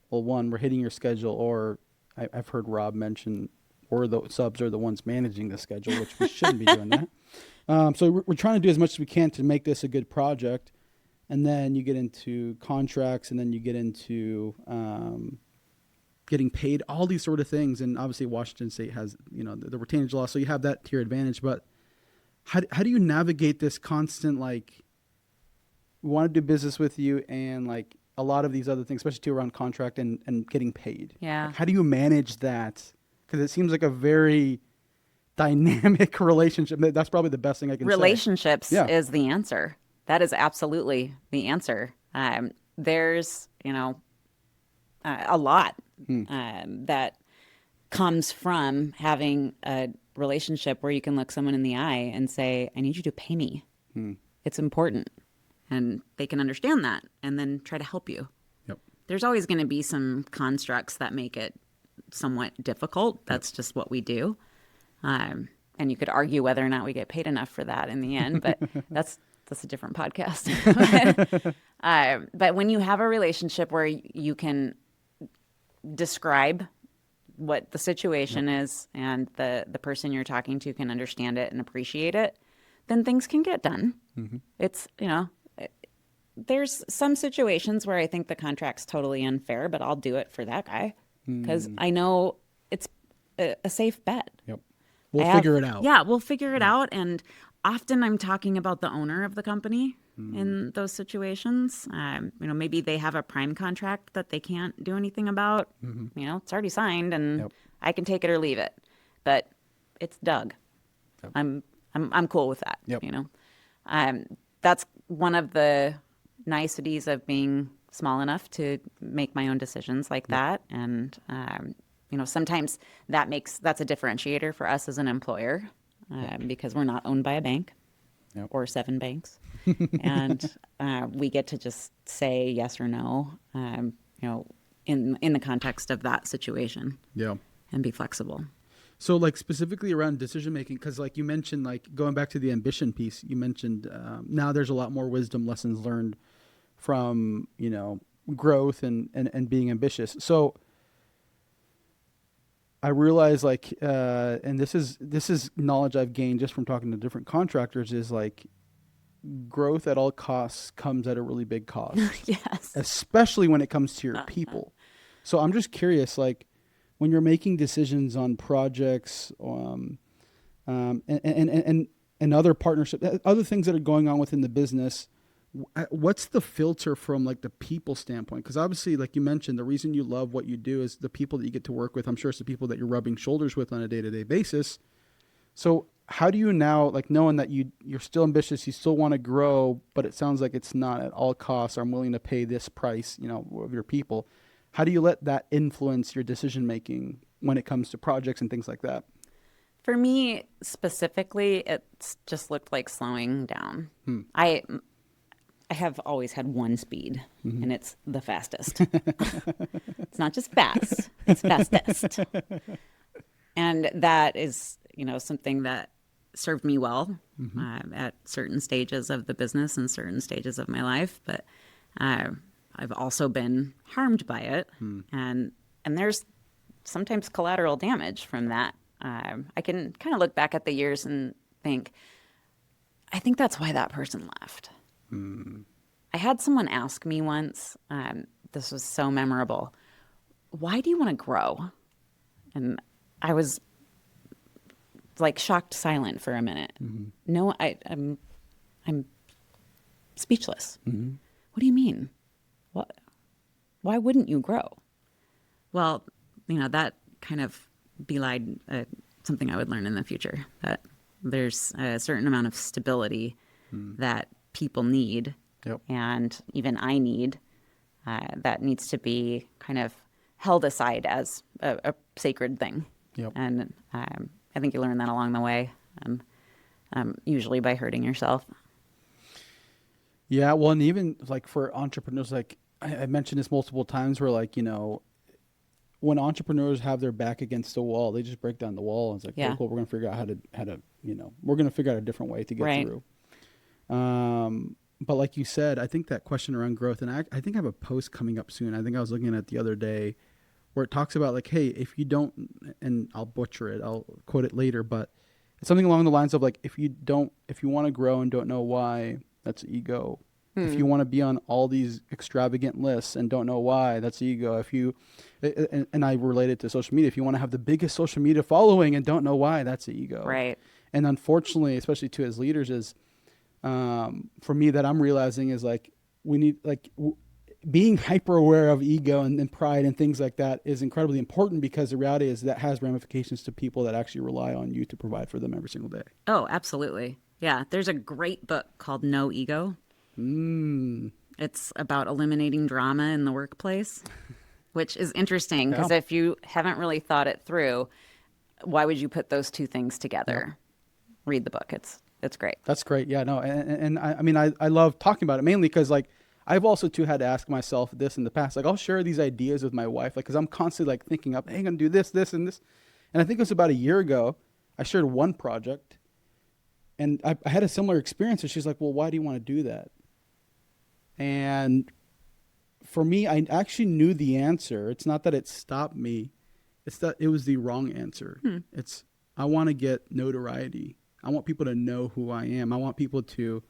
well, one, we're hitting your schedule, or I've heard Rob mention, or the subs are the ones managing the schedule, which we shouldn't be doing that. So we're trying to do as much as we can to make this a good project. And then you get into contracts, and then you get into getting paid, all these sort of things. And obviously Washington State has, the retainage law. So you have that to your advantage. But how do you navigate this constant, like, we want to do business with you and like a lot of these other things, especially too around contract and getting paid? Yeah. Like, how do you manage that? Because it seems like a very dynamic relationship. That's probably the best thing I can Relationships say. is the answer. That is absolutely the answer. There's, a lot that comes from having a relationship where you can look someone in the eye and say, I need you to pay me. It's important. And they can understand that and then try to help you. Yep. There's always going to be some constructs that make it somewhat difficult. That's just what we do. And you could argue whether or not we get paid enough for that in the end, but that's a different podcast. But when you have a relationship where you can describe what the situation is and the person you're talking to can understand it and appreciate it, then things can get done. It's, there's some situations where I think the contract's totally unfair, but I'll do it for that guy because I know it's a safe bet. Yep. We'll figure it out. Yeah, we'll figure it out. And often I'm talking about the owner of the company in those situations. Maybe they have a prime contract that they can't do anything about. It's already signed and I can take it or leave it. But it's Doug. Yep. I'm cool with that. Yep. That's one of the niceties of being small enough to make my own decisions like that. And sometimes that's a differentiator for us as an employer because we're not owned by a bank or 7 banks. And we get to just say yes or no, in the context of that situation. Yeah. And be flexible. So like specifically around decision making, because like you mentioned, like going back to the ambition piece, you mentioned now there's a lot more wisdom lessons learned from, growth and being ambitious. So I realize like, and this is knowledge I've gained just from talking to different contractors, is like growth at all costs comes at a really big cost. Yes. Especially when it comes to your people. So I'm just curious, like when you're making decisions on projects, and other partnerships, other things that are going on within the business, what's the filter from like the people standpoint? Because obviously, like you mentioned, the reason you love what you do is the people that you get to work with. I'm sure it's the people that you're rubbing shoulders with on a day-to-day basis. So how do you now, like knowing that you're still ambitious, you still want to grow, but it sounds like it's not at all costs, or I'm willing to pay this price, of your people. How do you let that influence your decision-making when it comes to projects and things like that? For me specifically, it's just looked like slowing down. I have always had one speed, and it's the fastest. It's not just fast, it's fastest. And that is, something that served me well at certain stages of the business and certain stages of my life. But I've also been harmed by it. And there's sometimes collateral damage from that. I can kind of look back at the years and think, I think that's why that person left. I had someone ask me once, this was so memorable, why do you want to grow? And I was like shocked silent for a minute. No, I'm speechless. What do you mean? What? Why wouldn't you grow? Well, that kind of belied something I would learn in the future, that there's a certain amount of stability that people need, and even I need, that needs to be kind of held aside as a sacred thing. And I think you learn that along the way, and usually by hurting yourself. Yeah, well, and even like for entrepreneurs, like I mentioned this multiple times, where like, when entrepreneurs have their back against the wall, they just break down the wall. And it's like, cool, we're going to figure out how to, we're going to figure out a different way to get through. But like you said, I think that question around growth, and I think I have a post coming up soon. I think I was looking at the other day where it talks about like, hey, if you don't, and I'll butcher it, I'll quote it later, but it's something along the lines of like, if you want to grow and don't know why, that's ego. If you want to be on all these extravagant lists and don't know why, that's ego. And I relate it to social media. If you want to have the biggest social media following and don't know why, that's ego. Right. And unfortunately, especially too as leaders, is for me that I'm realizing is like we need like being hyper aware of ego and pride and things like that is incredibly important, because the reality is that has ramifications to people that actually rely on you to provide for them every single day. Oh, absolutely. Yeah. There's a great book called No Ego. It's about eliminating drama in the workplace, which is interesting because if you haven't really thought it through, why would you put those two things together? Read the book. It's great. That's great. Yeah, no. And I mean, I love talking about it mainly because like I've also too had to ask myself this in the past. Like I'll share these ideas with my wife, like, cause I'm constantly like thinking up, hey, I'm going to do this, this, and this. And I think it was about a year ago, I shared one project and I had a similar experience. And she's like, well, why do you want to do that? And for me, I actually knew the answer. It's not that it stopped me. It's that it was the wrong answer. It's, I want to get notoriety. I want people to know who I am. I want people to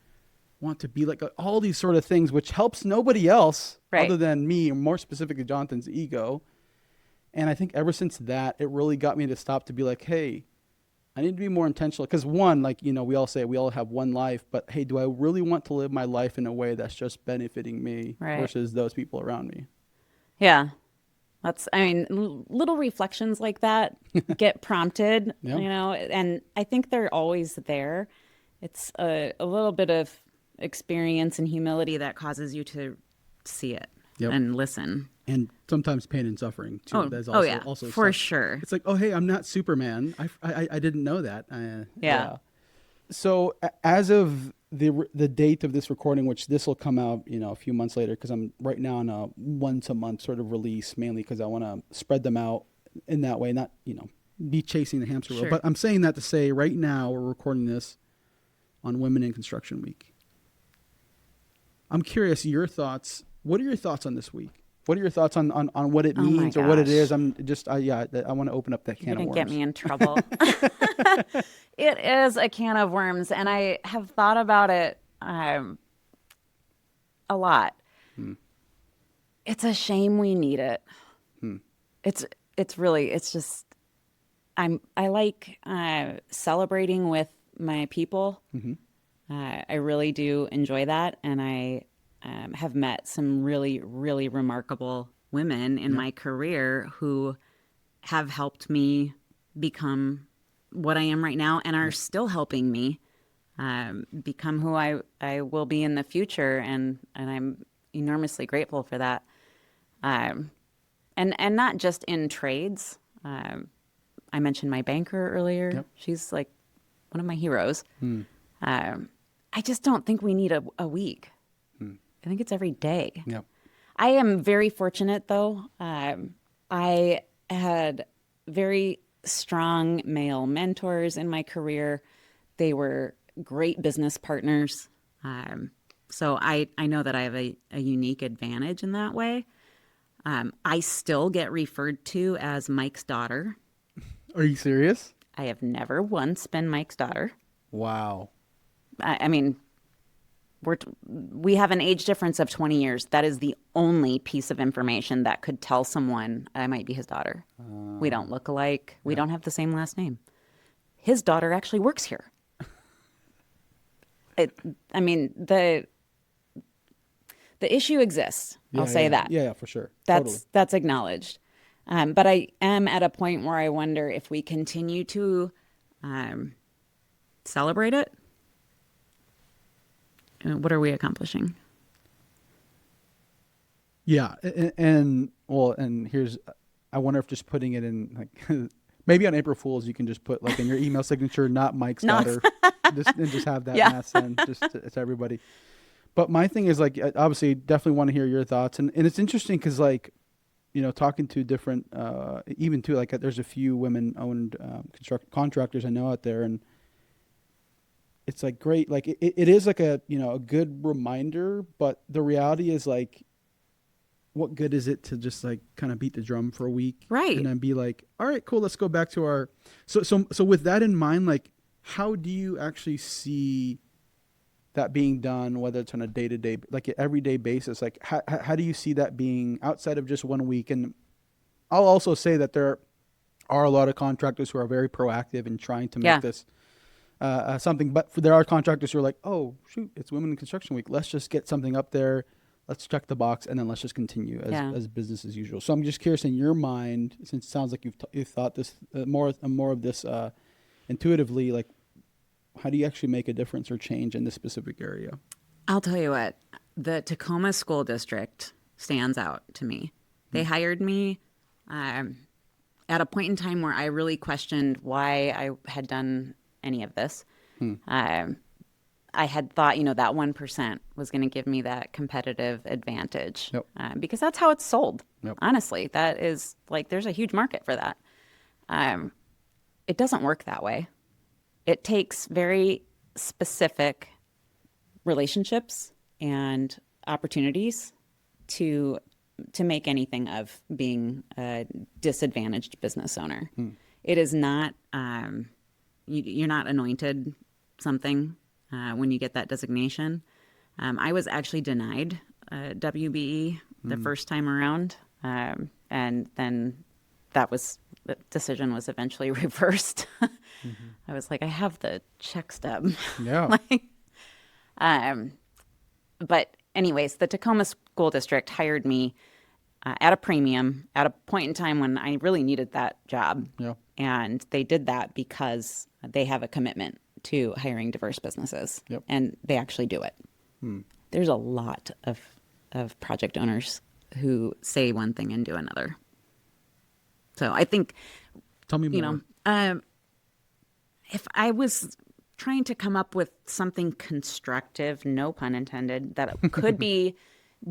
want to be like all these sort of things, which helps nobody else other than me, or more specifically Jonathan's ego. And I think ever since that, it really got me to stop to be like, hey, I need to be more intentional. Because one, like, we all say we all have one life, but hey, do I really want to live my life in a way that's just benefiting me versus those people around me? Yeah. Little reflections like that get prompted, and I think they're always there. It's a little bit of experience and humility that causes you to see it and listen. And sometimes pain and suffering too. Oh, That's oh yeah, also for stuff. sure. It's like, oh hey, I'm not Superman. I didn't know that. Yeah. So as of the date of this recording, which this will come out, a few months later, because I'm right now on a once a month sort of release, mainly because I want to spread them out in that way, not be chasing the hamster wheel. Sure. But I'm saying that to say, right now we're recording this on Women in Construction Week. I'm curious your thoughts. What are your thoughts on this week? What are your thoughts on what it Oh my means or what it is? gosh. I'm just, I want to open up that You're can of gonna worms. get me in trouble. It is a can of worms, and I have thought about it a lot. It's a shame we need it. It's it's just I like celebrating with my people. I really do enjoy that, and I have met some really, really remarkable women in my career who have helped me become what I am right now and are still helping me become who I will be in the future. And I'm enormously grateful for that. And not just in trades. I mentioned my banker earlier. Yep. She's like one of my heroes. I just don't think we need a week. I think it's every day. Yep. I am very fortunate, though. I had very strong male mentors in my career. They were great business partners. So I know that I have a unique advantage in that way. I still get referred to as Mike's daughter. Are you serious? I have never once been Mike's daughter. Wow. I mean, we have an age difference of 20 years. That is the only piece of information that could tell someone I might be his daughter. We don't look alike. We don't have the same last name. His daughter actually works here. I mean, the issue exists. I'll say that. Yeah, for sure. That's acknowledged. But I am at a point where I wonder if we continue to celebrate it. What are we accomplishing? Yeah, and here's, I wonder if just putting it in like maybe on April Fools you can just put like in your email signature, not Mike's daughter, and just have that mass send just to everybody. But my thing is like, obviously, definitely want to hear your thoughts, and it's interesting because like, talking to different, even too like there's a few women-owned contractors I know out there, and it's like great, like it is like a a good reminder, but the reality is like, what good is it to just like kind of beat the drum for a week, right? And then be like, all right, cool, let's go back to our so with that in mind, like how do you actually see that being done, whether it's on a day-to-day, like an everyday basis? Like how do you see that being outside of just 1 week? And I'll also say that there are a lot of contractors who are very proactive in trying to make this something, but there are contractors who are like, oh shoot, it's Women in Construction Week, let's just get something up there, let's check the box, and then let's just continue as business as usual. So I'm just curious, in your mind, since it sounds like you've thought this more of this intuitively, like how do you actually make a difference or change in this specific area? I'll tell you what, the Tacoma School District stands out to me. They hired me at a point in time where I really questioned why I had done any of this. I had thought, that 1% was going to give me that competitive advantage. Yep. Because that's how it's sold. Yep. Honestly, that is like, there's a huge market for that. It doesn't work that way. It takes very specific relationships and opportunities to make anything of being a disadvantaged business owner. It is not, you're not anointed something when you get that designation. I was actually denied WBE the first time around, and then the decision was eventually reversed. I was like, I have the check stub. Yeah. But anyways, the Tacoma School District hired me at a premium at a point in time when I really needed that job. Yeah. And they did that because they have a commitment to hiring diverse businesses. And they actually do it. There's a lot of project owners who say one thing and do another. So I think, Tell me more. if I was trying to come up with something constructive, no pun intended, that could be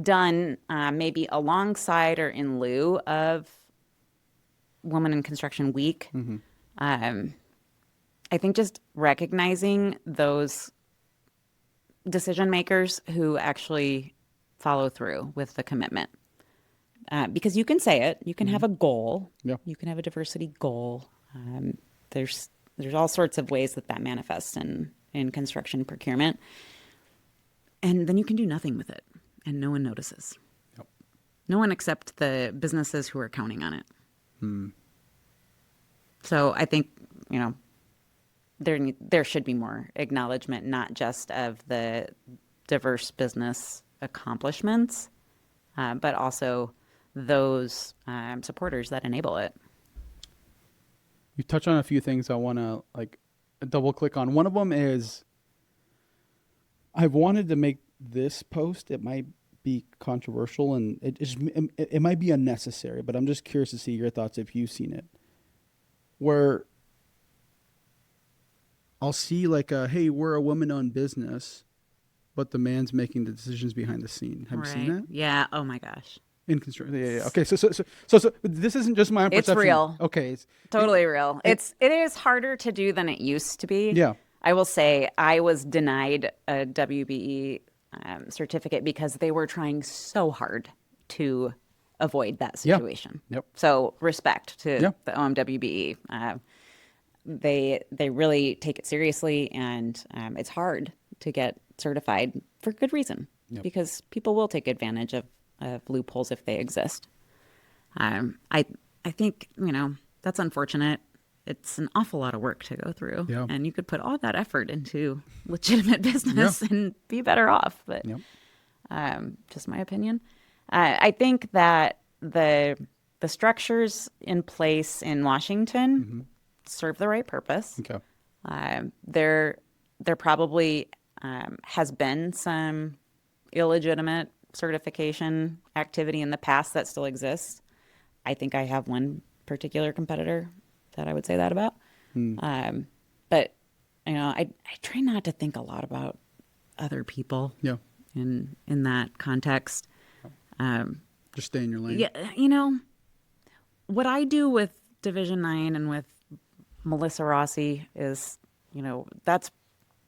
done maybe alongside or in lieu of Women in Construction Week, I think just recognizing those decision makers who actually follow through with the commitment. Because you can say it, you can have a goal, you can have a diversity goal. There's all sorts of ways that manifests in construction procurement. And then you can do nothing with it, and no one notices. Yep. No one except the businesses who are counting on it. So I think, there should be more acknowledgement, not just of the diverse business accomplishments, but also those supporters that enable it. You touch on a few things I want to double click on. One of them is I've wanted to make this post. It might be controversial and it might be unnecessary, but I'm just curious to see your thoughts if you've seen it. Where I'll see hey, we're a woman-owned business, but the man's making the decisions behind the scene. Have you seen that? Yeah. Oh my gosh. In construction. Yeah. Okay. So this isn't just my own perception. It's real. Okay. It's totally real. It is harder to do than it used to be. Yeah. I will say I was denied a WBE certificate because they were trying so hard to avoid that situation. Yep. So respect to the OMWBE. They really take it seriously, and it's hard to get certified for good reason, because people will take advantage of loopholes if they exist. I think that's unfortunate. It's an awful lot of work to go through, and you could put all that effort into legitimate business and be better off. But just my opinion. I think that the structures in place in Washington serve the right purpose. Okay. There probably has been some illegitimate certification activity in the past that still exists. I think I have one particular competitor that I would say that about. But I try not to think a lot about other people. Yeah. In that context. Just stay in your lane. Yeah. What I do with Division 9 and with Melissa Rossi is, that's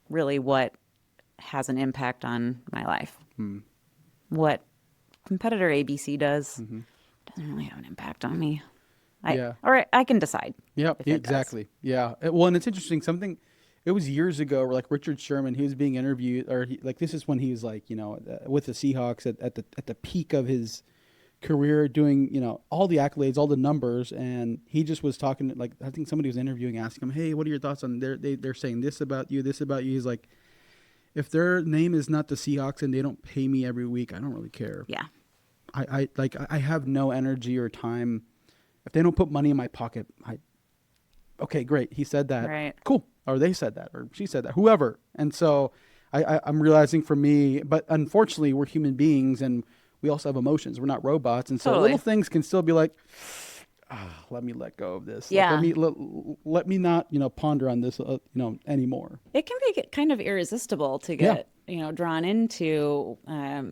really what has an impact on my life. What competitor ABC does doesn't really have an impact on me. Or I can decide. Yeah, exactly. Yeah. Well, and it's interesting. It was years ago where Richard Sherman, he was being interviewed, or this is when he was with the Seahawks at the peak of his career, doing all the accolades, all the numbers, and he just was talking I think somebody was interviewing, asking him, hey, what are your thoughts on they're saying this about you, this about you. He's like, if their name is not the Seahawks and they don't pay me every week, I don't really care. Yeah. I have no energy or time. If they don't put money in my pocket, okay, great. He said that. Right. Cool. Or they said that, or she said that, whoever. And so I'm realizing for me, but unfortunately we're human beings and we also have emotions. We're not robots. And so little things can still be let me let go of this. Yeah. Let me not, ponder on this, anymore. It can be kind of irresistible to get, drawn into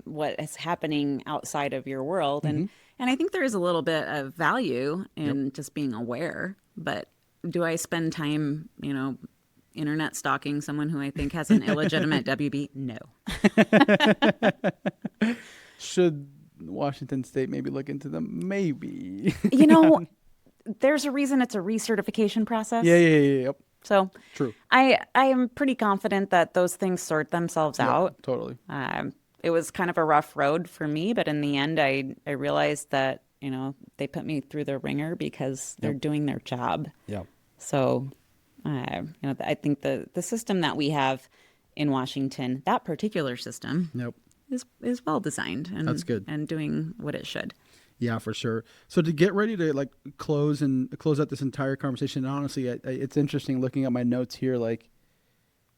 what is happening outside of your world. And I think there is a little bit of value in just being aware. But do I spend time, internet stalking someone who I think has an illegitimate WB? No. Should Washington State maybe look into them? Maybe. There's a reason it's a recertification process. Yeah. Yep. So true. I am pretty confident that those things sort themselves out. Totally. It was kind of a rough road for me, but in the end, I realized that, they put me through the ringer because they're doing their job. Yeah. So, I think the system that we have in Washington, that particular system, is well designed and that's good and doing what it should. Yeah, for sure. So to get ready to close out this entire conversation, honestly, it's interesting looking at my notes here.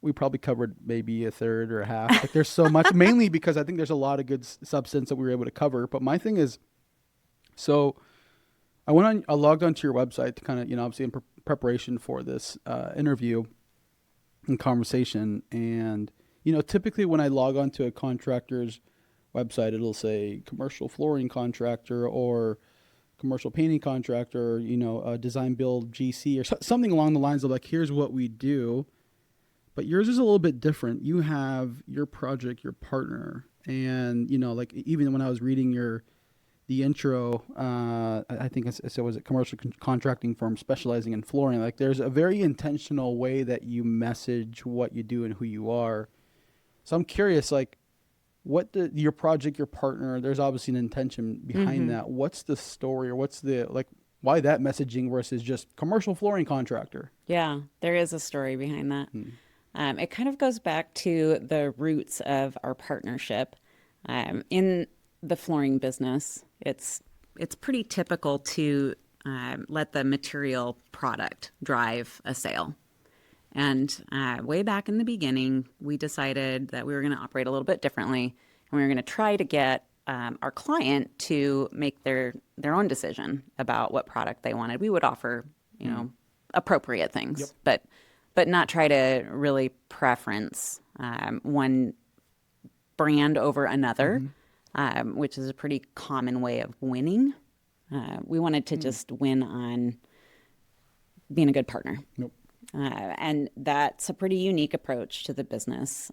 We probably covered maybe a third or a half. There's so much, mainly because I think there's a lot of good substance that we were able to cover. But my thing is, So I logged onto your website to kind of, obviously in preparation for this interview and conversation. And, typically when I log onto a contractor's website, it'll say commercial flooring contractor or commercial painting contractor, design build GC or something along the lines of like, here's what we do. But yours is a little bit different. You have your project, your partner, and like even when I was reading the intro, I think it was a commercial contracting firm specializing in flooring. Like there's a very intentional way that you message what you do and who you are. So I'm curious, like your project, your partner, there's obviously an intention behind that. What's the story, or what's the, like, why that messaging versus just commercial flooring contractor? Yeah, there is a story behind that. It kind of goes back to the roots of our partnership. In the flooring business, it's pretty typical to let the material product drive a sale. And way back in the beginning, we decided that we were going to operate a little bit differently, and we were going to try to get our client to make their own decision about what product they wanted. We would offer, appropriate things, but not try to really preference one brand over another, which is a pretty common way of winning. We wanted to just win on being a good partner. And that's a pretty unique approach to the business.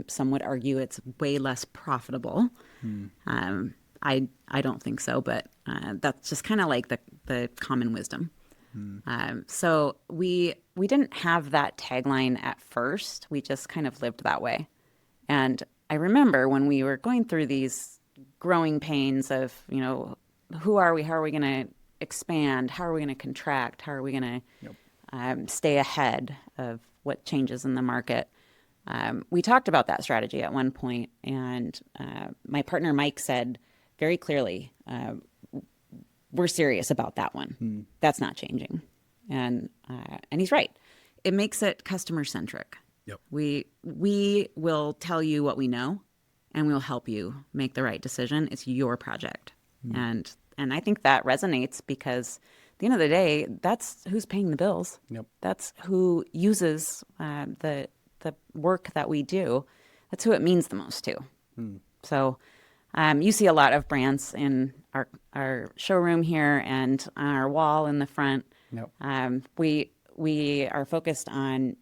Some would argue it's way less profitable. I don't think so, but that's just kind of like the common wisdom. So we didn't have that tagline at first. We just kind of lived that way. And I remember when we were going through these growing pains of, who are we? How are we going to expand? How are we going to contract? How are we going to stay ahead of what changes in the market? We talked about that strategy at one point, and my partner Mike said very clearly, we're serious about that one. That's not changing. And he's right. It makes it customer centric. We will tell you what we know, and we'll help you make the right decision. It's your project. And I think that resonates because at the end of the day, that's who's paying the bills. That's who uses the work that we do. That's who it means the most to. So you see a lot of brands in our showroom here and on our wall in the front. We are focused on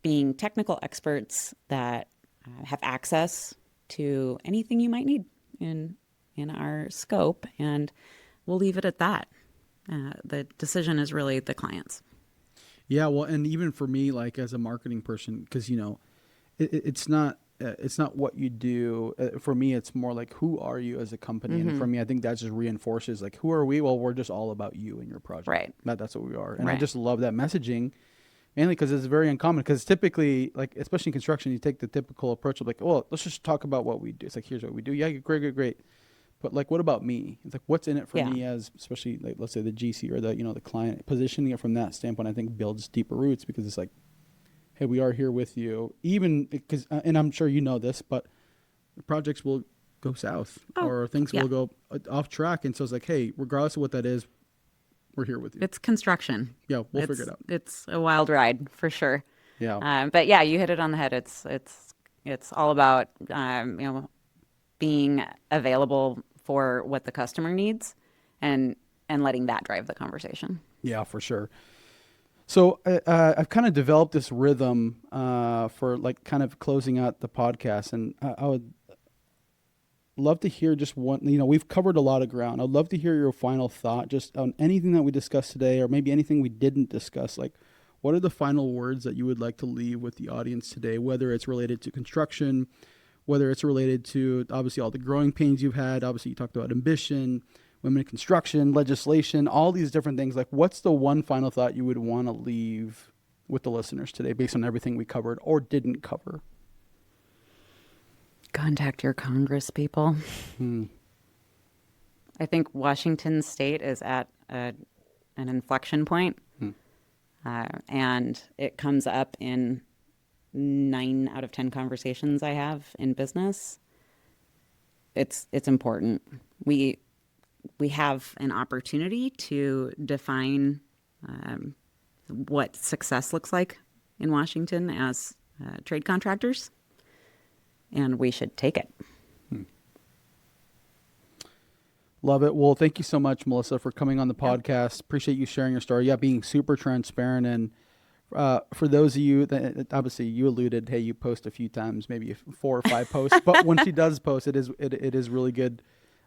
being technical experts that have access to anything you might need in our scope, and we'll leave it at that. The decision is really the client's. Yeah, well, and even for me, like as a marketing person, because it's not what you do. For me, it's more like, who are you as a company? And for me, I think that just reinforces, like, who are we? Well, we're just all about you and your project. Right. That's what we are. And I just love that messaging, mainly because it's very uncommon. Because typically, like, especially in construction, you take the typical approach of like, well, let's just talk about what we do. It's like, here's what we do. Yeah, great. But like, what about me? It's like, what's in it for me as, especially like, let's say the GC or the client. Positioning it from that standpoint, I think builds deeper roots, because it's like, hey, we are here with you, even because, and I'm sure you know this, but projects will go south or things will go off track. And so it's like, hey, regardless of what that is, we're here with you. It's construction. Yeah, we'll figure it out. It's a wild ride for sure. Yeah. But yeah, you hit it on the head. It's all about, being available for what the customer needs and letting that drive the conversation. Yeah, for sure. So I've kind of developed this rhythm for like kind of closing out the podcast, and I would love to hear just one. We've covered a lot of ground. I'd love to hear your final thought just on anything that we discussed today, or maybe anything we didn't discuss. Like, what are the final words that you would like to leave with the audience today, whether it's related to construction, whether it's related to obviously all the growing pains you've had. Obviously, you talked about ambition, women in construction, legislation, all these different things. Like, what's the one final thought you would want to leave with the listeners today based on everything we covered or didn't cover? Contact your Congress people. I think Washington State is at an inflection point, and it comes up in 9 out of 10 conversations I have in business. It's important. we have an opportunity to define what success looks like in Washington as trade contractors, and we should take it. Love it. Well, thank you so much, Melissa, for coming on the podcast. Appreciate you sharing your story. Yeah, being super transparent. And for those of you that obviously you alluded, hey, you post a few times, maybe 4 or 5 posts, but when she does post, it is really good.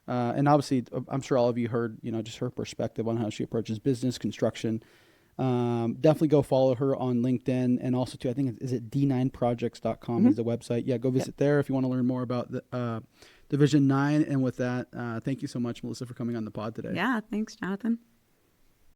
And obviously, I'm sure all of you heard, just her perspective on how she approaches business, construction. Definitely go follow her on LinkedIn, and also too, I think is it d9projects.com is the website. Yeah, go visit there if you want to learn more about the Division 9. And with that, thank you so much, Melissa, for coming on the pod today. Yeah, thanks, Jonathan.